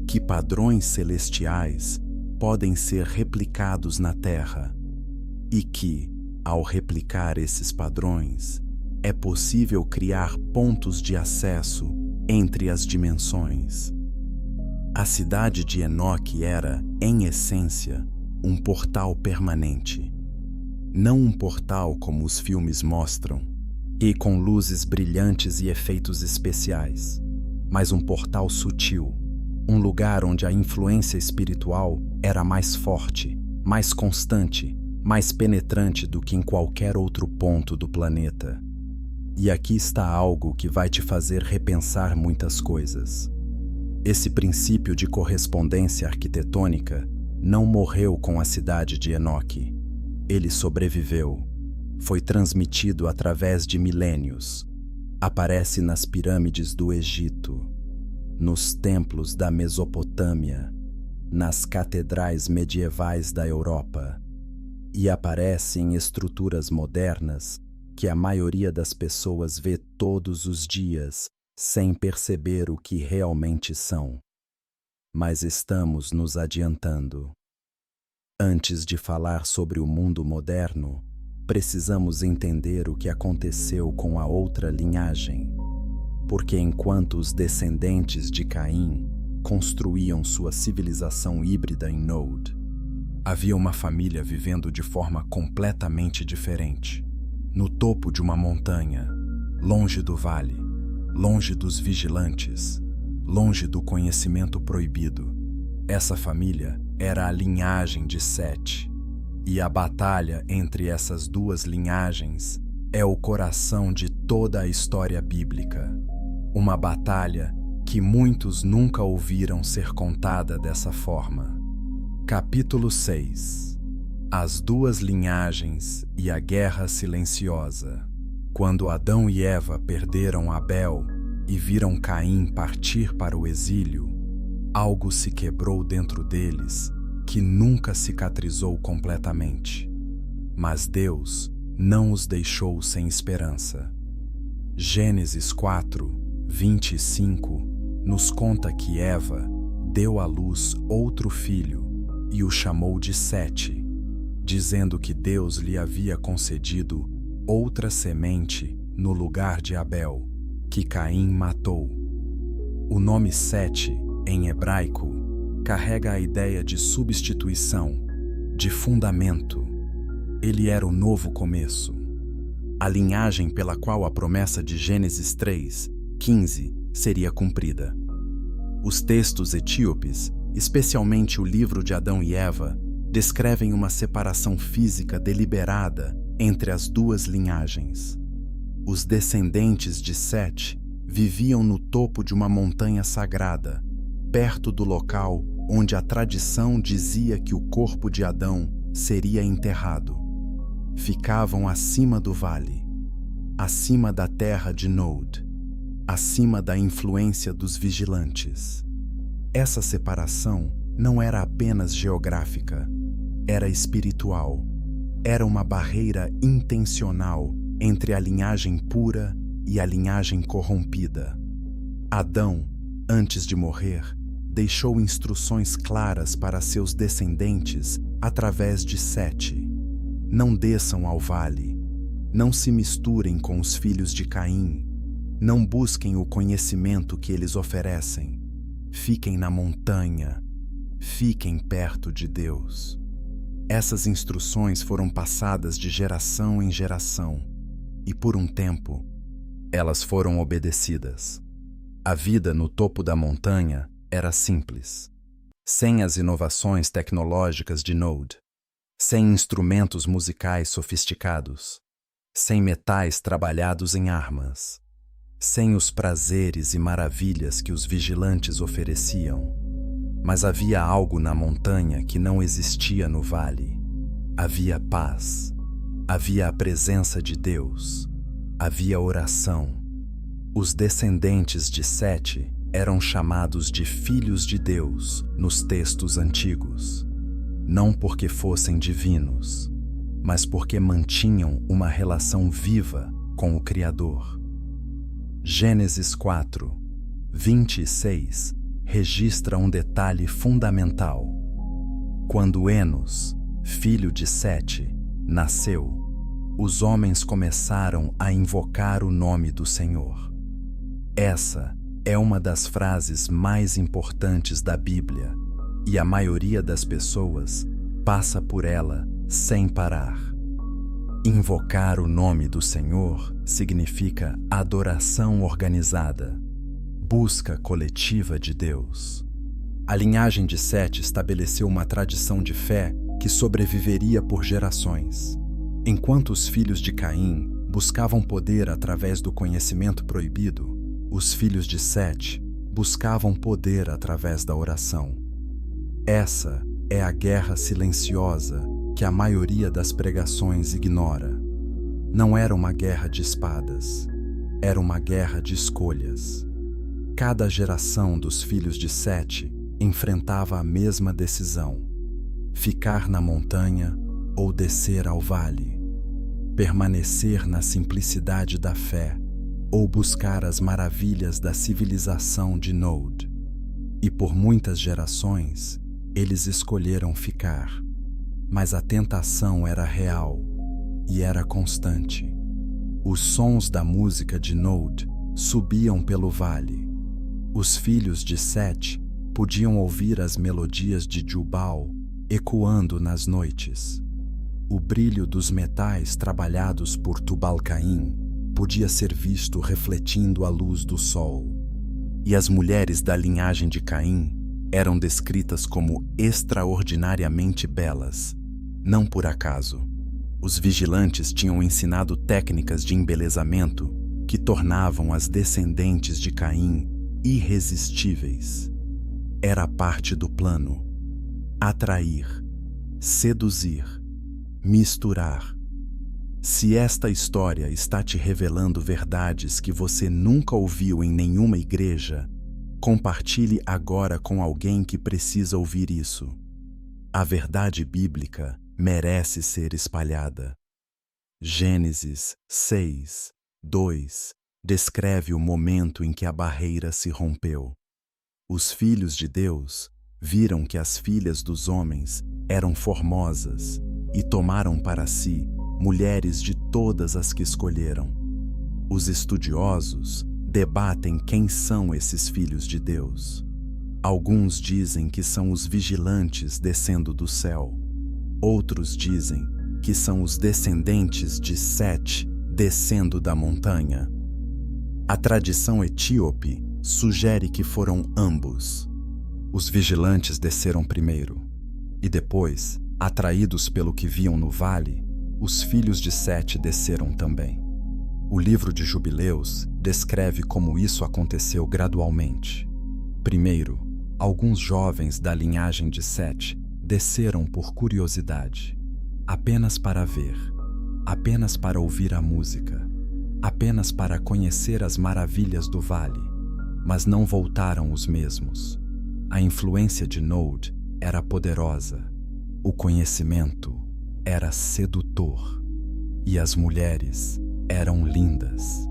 que padrões celestiais podem ser replicados na Terra e que, ao replicar esses padrões, é possível criar pontos de acesso entre as dimensões. A cidade de Enoque era, em essência, um portal permanente. Não um portal como os filmes mostram, e com luzes brilhantes e efeitos especiais, mas um portal sutil, um lugar onde a influência espiritual era mais forte, mais constante, mais penetrante do que em qualquer outro ponto do planeta. E aqui está algo que vai te fazer repensar muitas coisas. Esse princípio de correspondência arquitetônica não morreu com a cidade de Enoque. Ele sobreviveu. Foi transmitido através de milênios. Aparece nas pirâmides do Egito, nos templos da Mesopotâmia, nas catedrais medievais da Europa, e aparece em estruturas modernas que a maioria das pessoas vê todos os dias sem perceber o que realmente são. Mas estamos nos adiantando. Antes de falar sobre o mundo moderno, precisamos entender o que aconteceu com a outra linhagem, porque enquanto os descendentes de Caim construíam sua civilização híbrida em Nod, havia uma família vivendo de forma completamente diferente, no topo de uma montanha, longe do vale, longe dos vigilantes, longe do conhecimento proibido. Essa família era a linhagem de Sete, e a batalha entre essas duas linhagens é o coração de toda a história bíblica. Uma batalha que muitos nunca ouviram ser contada dessa forma. Capítulo 6. As duas linhagens e a guerra silenciosa. Quando Adão e Eva perderam Abel e viram Caim partir para o exílio, algo se quebrou dentro deles que nunca cicatrizou completamente. Mas Deus não os deixou sem esperança. Gênesis 4, 25 nos conta que Eva deu à luz outro filho e o chamou de Sete, dizendo que Deus lhe havia concedido outra semente no lugar de Abel, que Caim matou. O nome Sete, em hebraico, carrega a ideia de substituição, de fundamento. Ele era o novo começo. A linhagem pela qual a promessa de Gênesis 3, 15 seria cumprida. Os textos etíopes, especialmente o livro de Adão e Eva, descrevem uma separação física deliberada entre as duas linhagens. Os descendentes de Sete viviam no topo de uma montanha sagrada, perto do local onde a tradição dizia que o corpo de Adão seria enterrado. Ficavam acima do vale, acima da terra de Nod, acima da influência dos vigilantes. Essa separação não era apenas geográfica, era espiritual. Era uma barreira intencional entre a linhagem pura e a linhagem corrompida. Adão, antes de morrer, deixou instruções claras para seus descendentes através de Sete. Não desçam ao vale, não se misturem com os filhos de Caim, não busquem o conhecimento que eles oferecem. Fiquem na montanha, fiquem perto de Deus. Essas instruções foram passadas de geração em geração, e por um tempo, elas foram obedecidas. A vida no topo da montanha era simples, sem as inovações tecnológicas de Nod, sem instrumentos musicais sofisticados, sem metais trabalhados em armas, sem os prazeres e maravilhas que os vigilantes ofereciam. Mas havia algo na montanha que não existia no vale. Havia paz, havia a presença de Deus, havia oração. Os descendentes de Sete eram chamados de filhos de Deus nos textos antigos, não porque fossem divinos, mas porque mantinham uma relação viva com o Criador. Gênesis 4, 26 registra um detalhe fundamental. Quando Enos, filho de Sete, nasceu, os homens começaram a invocar o nome do Senhor. Essa é uma das frases mais importantes da Bíblia, e a maioria das pessoas passa por ela sem parar. Invocar o nome do Senhor significa adoração organizada, busca coletiva de Deus. A linhagem de Sete estabeleceu uma tradição de fé que sobreviveria por gerações. Enquanto os filhos de Caim buscavam poder através do conhecimento proibido, os filhos de Sete buscavam poder através da oração. Essa é a guerra silenciosa que a maioria das pregações ignora. Não era uma guerra de espadas, era uma guerra de escolhas. Cada geração dos filhos de Sete enfrentava a mesma decisão: ficar na montanha ou descer ao vale, permanecer na simplicidade da fé ou buscar as maravilhas da civilização de Nod. E por muitas gerações, eles escolheram ficar. Mas a tentação era real e era constante. Os sons da música de Nod subiam pelo vale. Os filhos de Sete podiam ouvir as melodias de Jubal ecoando nas noites. O brilho dos metais trabalhados por Tubal-Caim podia ser visto refletindo a luz do sol. E as mulheres da linhagem de Caim eram descritas como extraordinariamente belas. Não por acaso. Os vigilantes tinham ensinado técnicas de embelezamento que tornavam as descendentes de Caim irresistíveis. Era parte do plano. Atrair, seduzir, misturar. Se esta história está te revelando verdades que você nunca ouviu em nenhuma igreja, compartilhe agora com alguém que precisa ouvir isso. A verdade bíblica merece ser espalhada. Gênesis 6, 2 descreve o momento em que a barreira se rompeu. Os filhos de Deus viram que as filhas dos homens eram formosas e tomaram para si mulheres de todas as que escolheram. Os estudiosos debatem quem são esses filhos de Deus. Alguns dizem que são os vigilantes descendo do céu. Outros dizem que são os descendentes de Sete descendo da montanha. A tradição etíope sugere que foram ambos. Os vigilantes desceram primeiro, e depois, atraídos pelo que viam no vale, os filhos de Sete desceram também. O livro de Jubileus descreve como isso aconteceu gradualmente. Primeiro, alguns jovens da linhagem de Sete desceram por curiosidade, apenas para ver, apenas para ouvir a música, apenas para conhecer as maravilhas do vale, mas não voltaram os mesmos. A influência de Nod era poderosa, o conhecimento era sedutor e as mulheres eram lindas.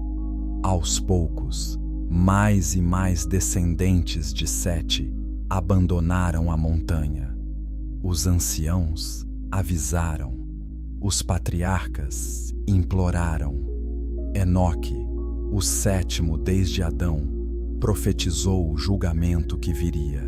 Aos poucos, mais e mais descendentes de Sete abandonaram a montanha. Os anciãos avisaram, os patriarcas imploraram. Enoque, o sétimo desde Adão, profetizou o julgamento que viria.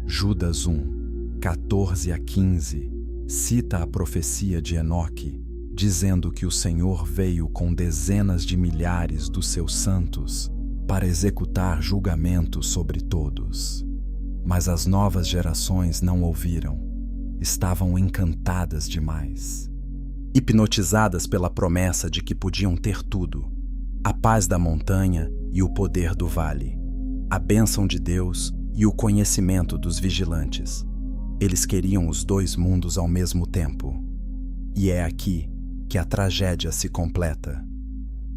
Judas 1, 14 a 15, cita a profecia de Enoque, dizendo que o Senhor veio com dezenas de milhares dos seus santos para executar julgamento sobre todos. Mas as novas gerações não ouviram. Estavam encantadas demais, hipnotizadas pela promessa de que podiam ter tudo: a paz da montanha e o poder do vale, a bênção de Deus e o conhecimento dos vigilantes. Eles queriam os dois mundos ao mesmo tempo. E é aqui que a tragédia se completa.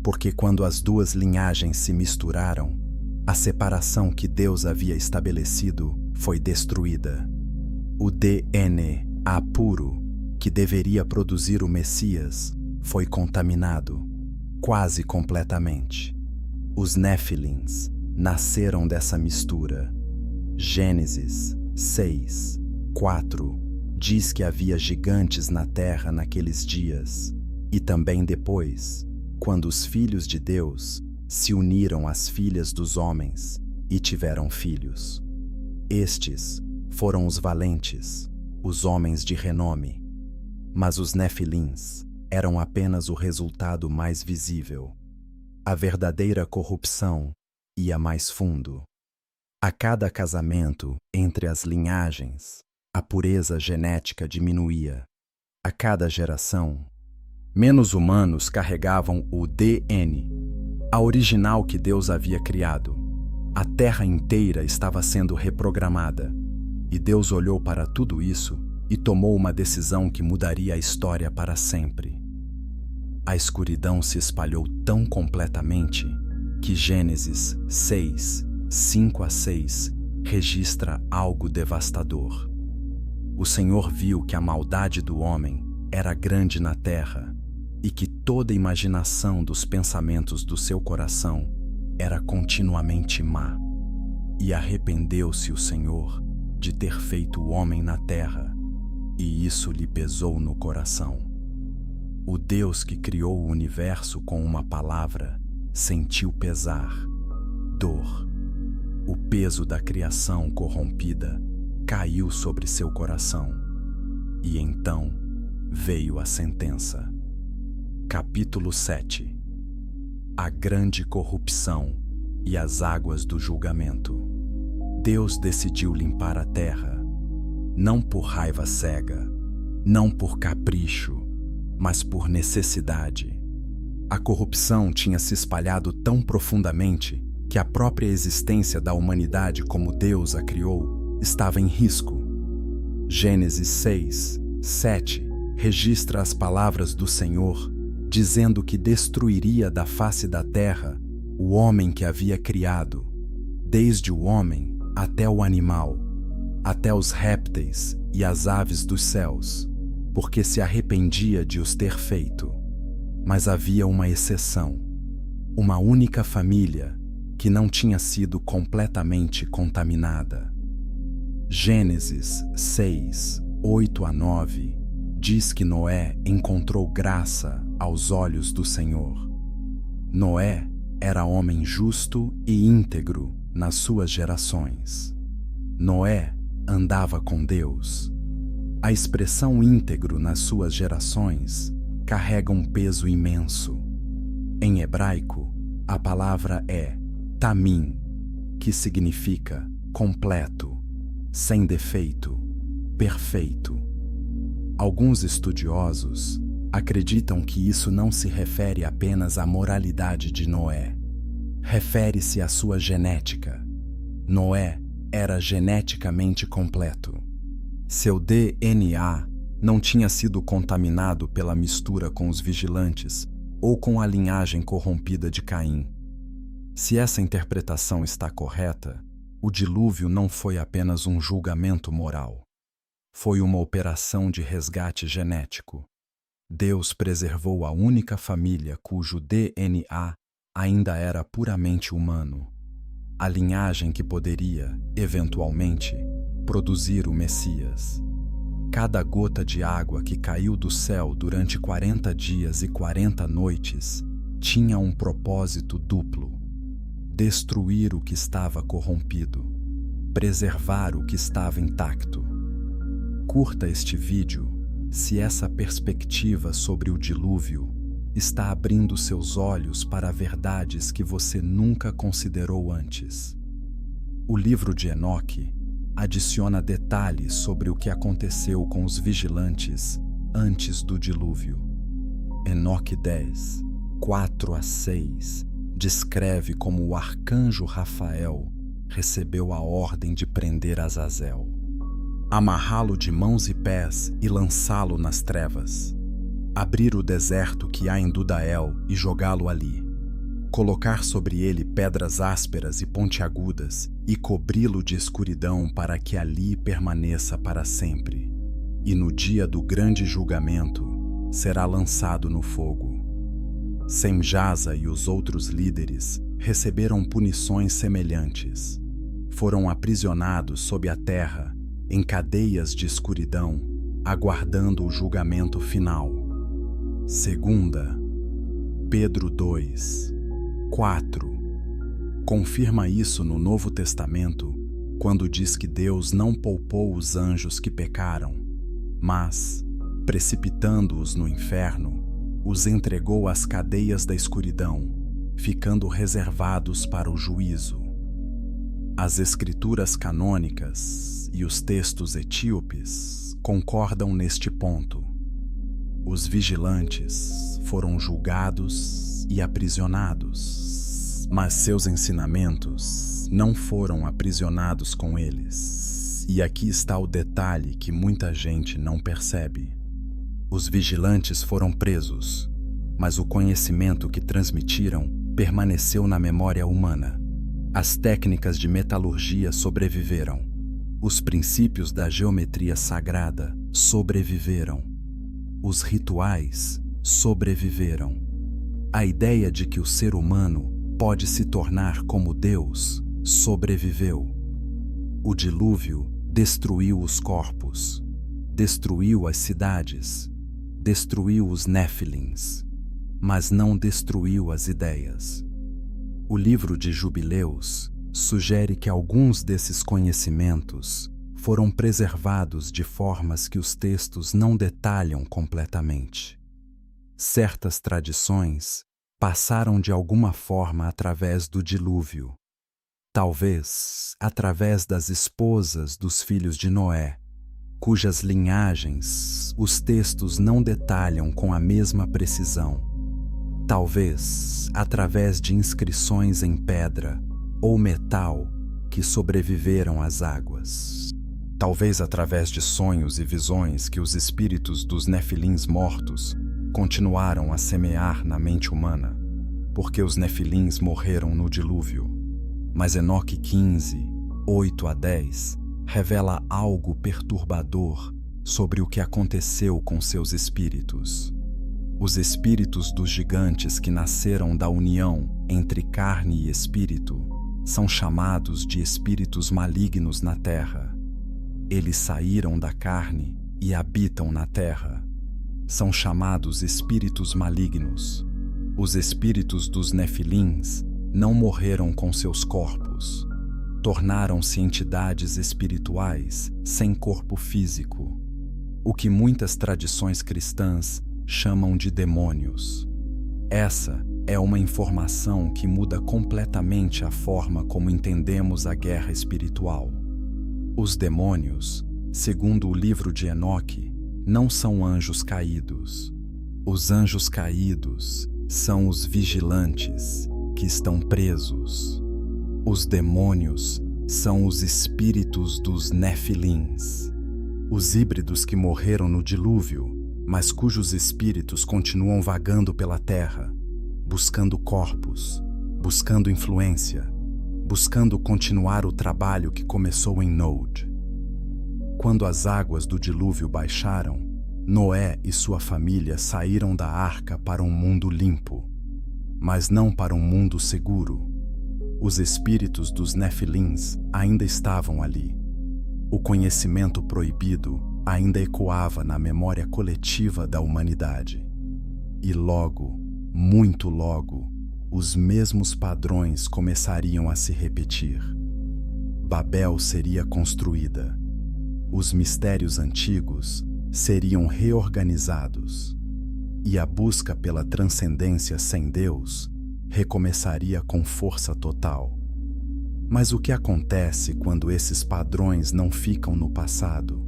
Porque quando as duas linhagens se misturaram, a separação que Deus havia estabelecido foi destruída. O DNA puro, que deveria produzir o Messias, foi contaminado, quase completamente. Os Néfilins nasceram dessa mistura. Gênesis 6, 4 diz que havia gigantes na terra naqueles dias, e também depois, quando os filhos de Deus se uniram às filhas dos homens e tiveram filhos. Estes foram os valentes, os homens de renome, mas os Nefilins eram apenas o resultado mais visível. A verdadeira corrupção ia mais fundo. A cada casamento entre as linhagens, a pureza genética diminuía. A cada geração, menos humanos carregavam o DNA, a original que Deus havia criado. A terra inteira estava sendo reprogramada, e Deus olhou para tudo isso e tomou uma decisão que mudaria a história para sempre. A escuridão se espalhou tão completamente que Gênesis 6, 5 a 6 registra algo devastador. O Senhor viu que a maldade do homem era grande na terra e que toda imaginação dos pensamentos do seu coração era continuamente má. E arrependeu-se o Senhor de ter feito o homem na terra, e isso lhe pesou no coração. O Deus que criou o universo com uma palavra sentiu pesar, dor. O peso da criação corrompida caiu sobre seu coração. E então veio a sentença. Capítulo 7. A grande corrupção e as águas do julgamento. Deus decidiu limpar a terra, não por raiva cega, não por capricho, mas por necessidade. A corrupção tinha se espalhado tão profundamente que a própria existência da humanidade como Deus a criou estava em risco. Gênesis 6, 7 registra as palavras do Senhor, dizendo que destruiria da face da terra o homem que havia criado, desde o homem até o animal, até os répteis e as aves dos céus, porque se arrependia de os ter feito. Mas havia uma exceção, uma única família que não tinha sido completamente contaminada. Gênesis 6, 8 a 9 diz que Noé encontrou graça aos olhos do Senhor. Noé era homem justo e íntegro nas suas gerações. Noé andava com Deus. A expressão íntegro nas suas gerações carrega um peso imenso. Em hebraico, a palavra é tamim, que significa completo, sem defeito, perfeito. Alguns estudiosos acreditam que isso não se refere apenas à moralidade de Noé. Refere-se à sua genética. Noé era geneticamente completo. Seu DNA não tinha sido contaminado pela mistura com os vigilantes ou com a linhagem corrompida de Caim. Se essa interpretação está correta, o dilúvio não foi apenas um julgamento moral. Foi uma operação de resgate genético. Deus preservou a única família cujo DNA ainda era puramente humano, a linhagem que poderia, eventualmente, produzir o Messias. Cada gota de água que caiu do céu durante 40 dias e 40 noites tinha um propósito duplo: destruir o que estava corrompido, preservar o que estava intacto. Curta este vídeo se essa perspectiva sobre o dilúvio está abrindo seus olhos para verdades que você nunca considerou antes. O livro de Enoque adiciona detalhes sobre o que aconteceu com os vigilantes antes do dilúvio. Enoque 10, 4 a 6 descreve como o arcanjo Rafael recebeu a ordem de prender Azazel, amarrá-lo de mãos e pés e lançá-lo nas trevas, abrir o deserto que há em Dudael e jogá-lo ali, colocar sobre ele pedras ásperas e pontiagudas e cobri-lo de escuridão para que ali permaneça para sempre, e no dia do grande julgamento será lançado no fogo. Semjasa e os outros líderes receberam punições semelhantes. Foram aprisionados sob a terra em cadeias de escuridão, aguardando o julgamento final. Segunda Pedro 2, 4 confirma isso no Novo Testamento, quando diz que Deus não poupou os anjos que pecaram, mas, precipitando-os no inferno, os entregou às cadeias da escuridão, ficando reservados para o juízo. As escrituras canônicas e os textos etíopes concordam neste ponto. Os vigilantes foram julgados e aprisionados, mas seus ensinamentos não foram aprisionados com eles. E aqui está o detalhe que muita gente não percebe. Os vigilantes foram presos, mas o conhecimento que transmitiram permaneceu na memória humana. As técnicas de metalurgia sobreviveram. Os princípios da geometria sagrada sobreviveram. Os rituais sobreviveram. A ideia de que o ser humano pode se tornar como Deus sobreviveu. O dilúvio destruiu os corpos, destruiu as cidades, destruiu os Néfilins, mas não destruiu as ideias. O livro de Jubileus sugere que alguns desses conhecimentos foram preservados de formas que os textos não detalham completamente. Certas tradições passaram de alguma forma através do dilúvio, talvez através das esposas dos filhos de Noé, cujas linhagens os textos não detalham com a mesma precisão. Talvez através de inscrições em pedra ou metal que sobreviveram às águas. Talvez através de sonhos e visões que os espíritos dos Nefilins mortos continuaram a semear na mente humana, porque os Nefilins morreram no dilúvio. Mas Enoque 15, 8 a 10, revela algo perturbador sobre o que aconteceu com seus espíritos. Os espíritos dos gigantes que nasceram da união entre carne e espírito são chamados de espíritos malignos na terra. Eles saíram da carne e habitam na terra. São chamados espíritos malignos. Os espíritos dos Nefilins não morreram com seus corpos. Tornaram-se entidades espirituais sem corpo físico, o que muitas tradições cristãs chamam de demônios. Essa é uma informação que muda completamente a forma como entendemos a guerra espiritual. Os demônios, segundo o livro de Enoque, não são anjos caídos. Os anjos caídos são os vigilantes que estão presos. Os demônios são os espíritos dos Nefilins, os híbridos que morreram no dilúvio, mas cujos espíritos continuam vagando pela terra, buscando corpos, buscando influência, buscando continuar o trabalho que começou em Nod. Quando as águas do dilúvio baixaram, Noé e sua família saíram da arca para um mundo limpo, mas não para um mundo seguro. Os espíritos dos Nefilins ainda estavam ali. O conhecimento proibido ainda ecoava na memória coletiva da humanidade. E logo, muito logo, os mesmos padrões começariam a se repetir. Babel seria construída. Os mistérios antigos seriam reorganizados. E a busca pela transcendência sem Deus recomeçaria com força total. Mas o que acontece quando esses padrões não ficam no passado?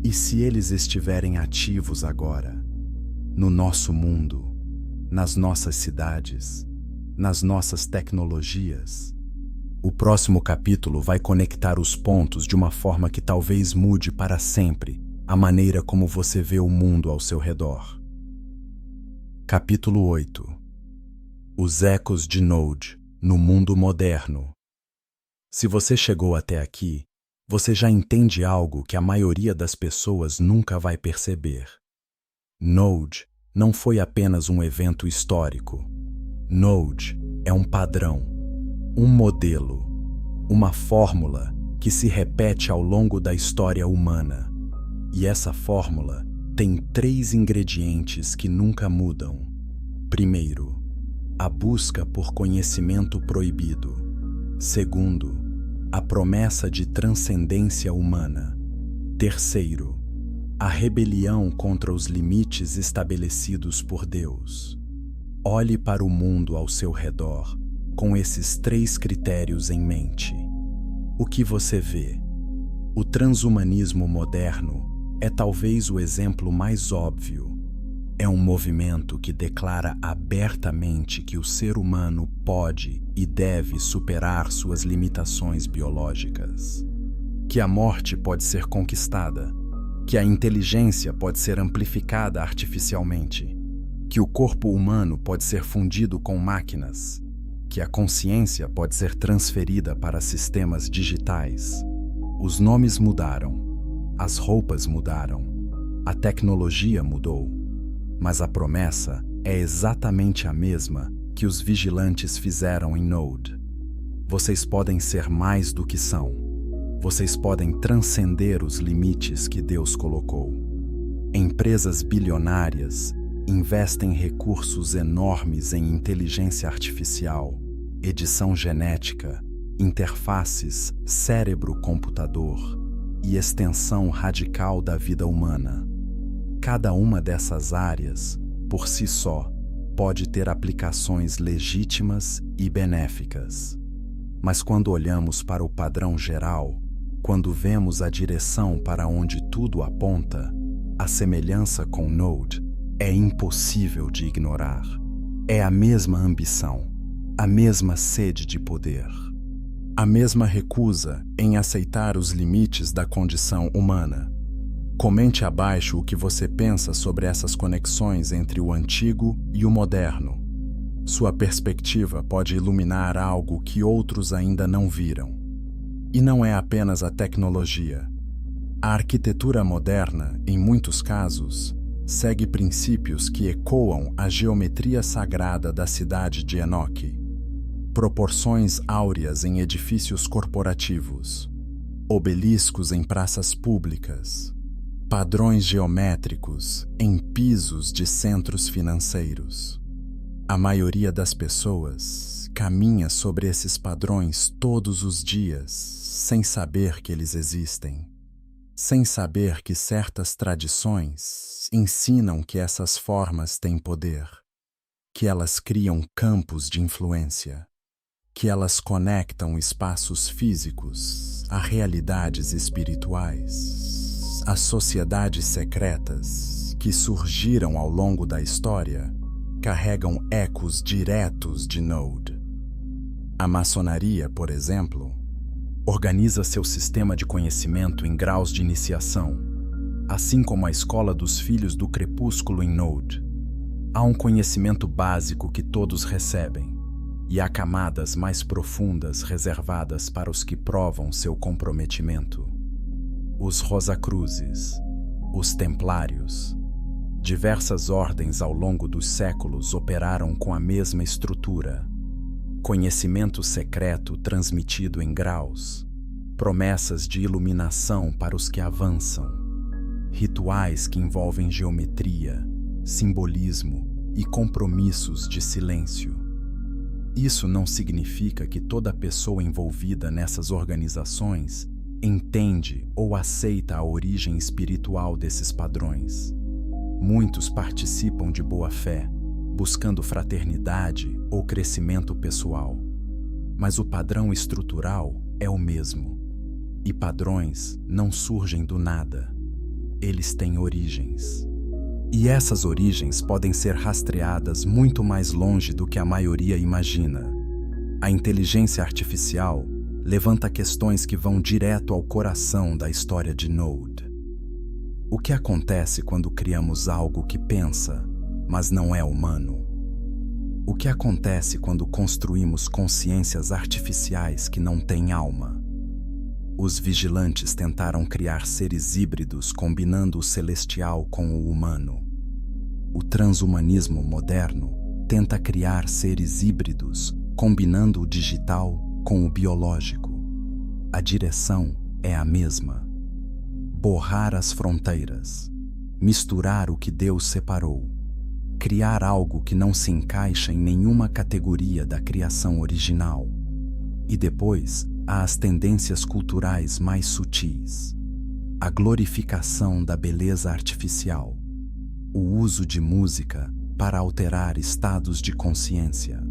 E se eles estiverem ativos agora, no nosso mundo, nas nossas cidades, nas nossas tecnologias? O próximo capítulo vai conectar os pontos de uma forma que talvez mude para sempre a maneira como você vê o mundo ao seu redor. Capítulo 8. Os ecos de Nod no mundo moderno. Se você chegou até aqui, você já entende algo que a maioria das pessoas nunca vai perceber. Nod não foi apenas um evento histórico. Nod é um padrão, um modelo, uma fórmula que se repete ao longo da história humana. E essa fórmula tem 3 ingredientes que nunca mudam. Primeiro, a busca por conhecimento proibido. Segundo, a promessa de transcendência humana. Terceiro, a rebelião contra os limites estabelecidos por Deus. Olhe para o mundo ao seu redor com esses 3 critérios em mente. O que você vê? O transhumanismo moderno é talvez o exemplo mais óbvio. É um movimento que declara abertamente que o ser humano pode e deve superar suas limitações biológicas, que a morte pode ser conquistada, que a inteligência pode ser amplificada artificialmente, que o corpo humano pode ser fundido com máquinas, que a consciência pode ser transferida para sistemas digitais. Os nomes mudaram, as roupas mudaram, a tecnologia mudou, mas a promessa é exatamente a mesma que os vigilantes fizeram em Node. Vocês podem ser mais do que são. Vocês podem transcender os limites que Deus colocou. Empresas bilionárias investem recursos enormes em inteligência artificial, edição genética, interfaces cérebro-computador e extensão radical da vida humana. Cada uma dessas áreas, por si só, pode ter aplicações legítimas e benéficas. Mas quando olhamos para o padrão geral, quando vemos a direção para onde tudo aponta, a semelhança com Node é impossível de ignorar. É a mesma ambição, a mesma sede de poder, a mesma recusa em aceitar os limites da condição humana. Comente abaixo o que você pensa sobre essas conexões entre o antigo e o moderno. Sua perspectiva pode iluminar algo que outros ainda não viram. E não é apenas a tecnologia. A arquitetura moderna, em muitos casos, segue princípios que ecoam a geometria sagrada da cidade de Enoque. Proporções áureas em edifícios corporativos, obeliscos em praças públicas, padrões geométricos em pisos de centros financeiros. A maioria das pessoas caminha sobre esses padrões todos os dias, sem saber que eles existem, sem saber que certas tradições ensinam que essas formas têm poder, que elas criam campos de influência, que elas conectam espaços físicos a realidades espirituais. As sociedades secretas que surgiram ao longo da história carregam ecos diretos de Node. A maçonaria, por exemplo, organiza seu sistema de conhecimento em graus de iniciação, assim como a escola dos filhos do crepúsculo em Node. Há um conhecimento básico que todos recebem, e há camadas mais profundas reservadas para os que provam seu comprometimento. Os Rosacruzes, os Templários, diversas ordens ao longo dos séculos operaram com a mesma estrutura. Conhecimento secreto transmitido em graus, promessas de iluminação para os que avançam, rituais que envolvem geometria, simbolismo e compromissos de silêncio. Isso não significa que toda pessoa envolvida nessas organizações entende ou aceita a origem espiritual desses padrões. Muitos participam de boa fé, buscando fraternidade ou crescimento pessoal. Mas o padrão estrutural é o mesmo. E padrões não surgem do nada. Eles têm origens. E essas origens podem ser rastreadas muito mais longe do que a maioria imagina. A inteligência artificial levanta questões que vão direto ao coração da história de Node. O que acontece quando criamos algo que pensa, mas não é humano? O que acontece quando construímos consciências artificiais que não têm alma? Os vigilantes tentaram criar seres híbridos combinando o celestial com o humano. O transhumanismo moderno tenta criar seres híbridos combinando o digital com o biológico. A direção é a mesma. Borrar as fronteiras, misturar o que Deus separou, criar algo que não se encaixa em nenhuma categoria da criação original. E depois, há as tendências culturais mais sutis. A glorificação da beleza artificial. O uso de música para alterar estados de consciência.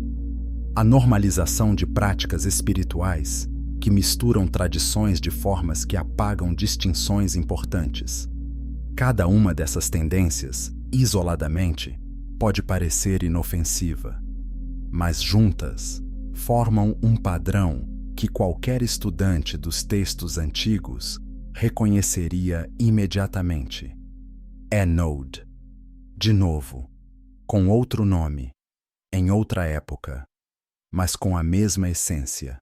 A normalização de práticas espirituais que misturam tradições de formas que apagam distinções importantes. Cada uma dessas tendências, isoladamente, pode parecer inofensiva, mas juntas formam um padrão que qualquer estudante dos textos antigos reconheceria imediatamente. É Node. De novo, com outro nome, em outra época, mas com a mesma essência.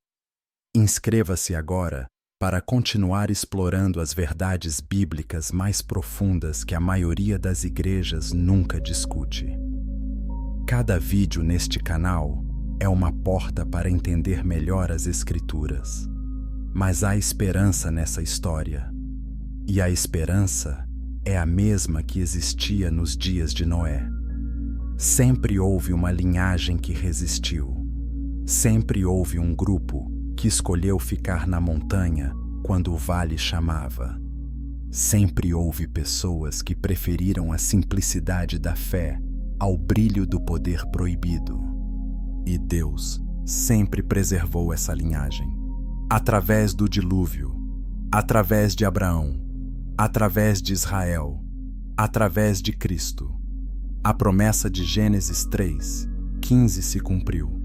Inscreva-se agora para continuar explorando as verdades bíblicas mais profundas que a maioria das igrejas nunca discute. Cada vídeo neste canal é uma porta para entender melhor as Escrituras. Mas há esperança nessa história. E a esperança é a mesma que existia nos dias de Noé. Sempre houve uma linhagem que resistiu. Sempre houve um grupo que escolheu ficar na montanha quando o vale chamava. Sempre houve pessoas que preferiram a simplicidade da fé ao brilho do poder proibido. E Deus sempre preservou essa linhagem. Através do dilúvio, através de Abraão, através de Israel, através de Cristo. A promessa de Gênesis 3:15 se cumpriu.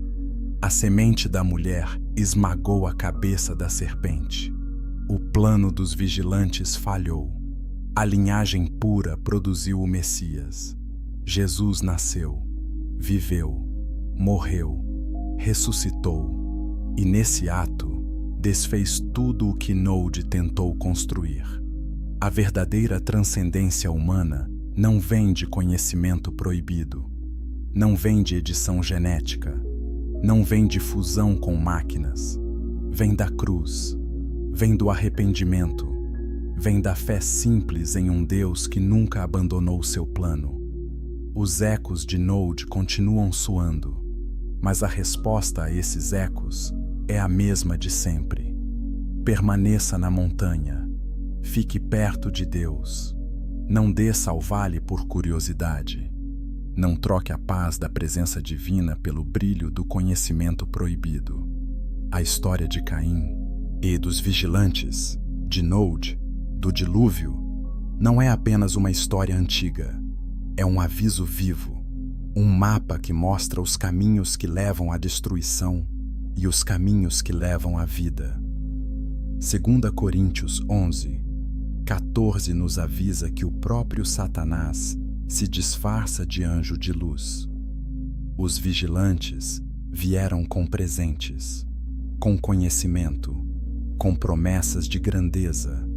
A semente da mulher esmagou a cabeça da serpente. O plano dos vigilantes falhou. A linhagem pura produziu o Messias. Jesus nasceu, viveu, morreu, ressuscitou e, nesse ato, desfez tudo o que Node tentou construir. A verdadeira transcendência humana não vem de conhecimento proibido, não vem de edição genética, não vem de fusão com máquinas, vem da cruz, vem do arrependimento, vem da fé simples em um Deus que nunca abandonou seu plano. Os ecos de Node continuam soando, mas a resposta a esses ecos é a mesma de sempre. Permaneça na montanha, fique perto de Deus. Não desça ao vale por curiosidade. Não troque a paz da presença divina pelo brilho do conhecimento proibido. A história de Caim e dos vigilantes, de Node, do dilúvio, não é apenas uma história antiga. É um aviso vivo, um mapa que mostra os caminhos que levam à destruição e os caminhos que levam à vida. 2 Coríntios 11:14 nos avisa que o próprio Satanás se disfarça de anjo de luz. Os vigilantes vieram com presentes, com conhecimento, com promessas de grandeza,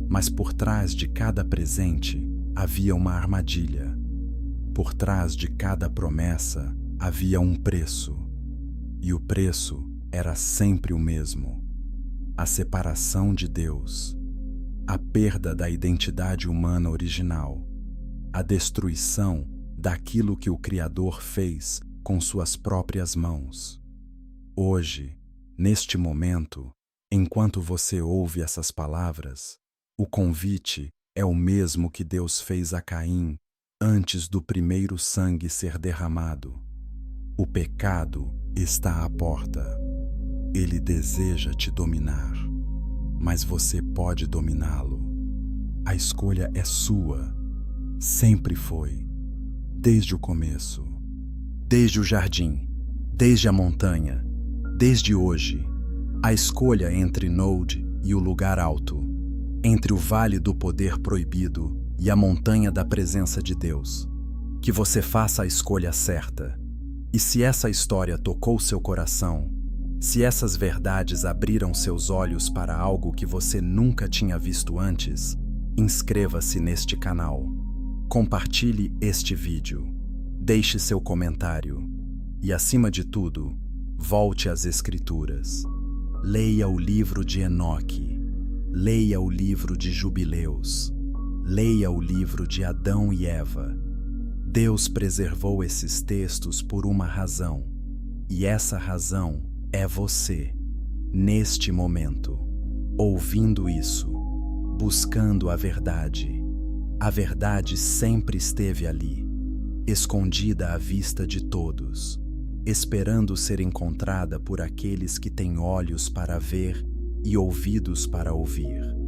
mas por trás de cada presente havia uma armadilha. Por trás de cada promessa havia um preço. E o preço era sempre o mesmo: a separação de Deus, a perda da identidade humana original, a destruição daquilo que o Criador fez com suas próprias mãos. Hoje, neste momento, enquanto você ouve essas palavras, o convite é o mesmo que Deus fez a Caim antes do primeiro sangue ser derramado. O pecado está à porta. Ele deseja te dominar, mas você pode dominá-lo. A escolha é sua. Sempre foi. Desde o começo. Desde o jardim. Desde a montanha. Desde hoje. A escolha entre Node e o lugar alto. Entre o vale do poder proibido e a montanha da presença de Deus. Que você faça a escolha certa. E se essa história tocou seu coração, se essas verdades abriram seus olhos para algo que você nunca tinha visto antes, inscreva-se neste canal. Compartilhe este vídeo. Deixe seu comentário. E, acima de tudo, volte às Escrituras. Leia o livro de Enoque. Leia o livro de Jubileus. Leia o livro de Adão e Eva. Deus preservou esses textos por uma razão, e essa razão é você, neste momento, ouvindo isso, buscando a verdade. A verdade sempre esteve ali, escondida à vista de todos, esperando ser encontrada por aqueles que têm olhos para ver e ouvidos para ouvir.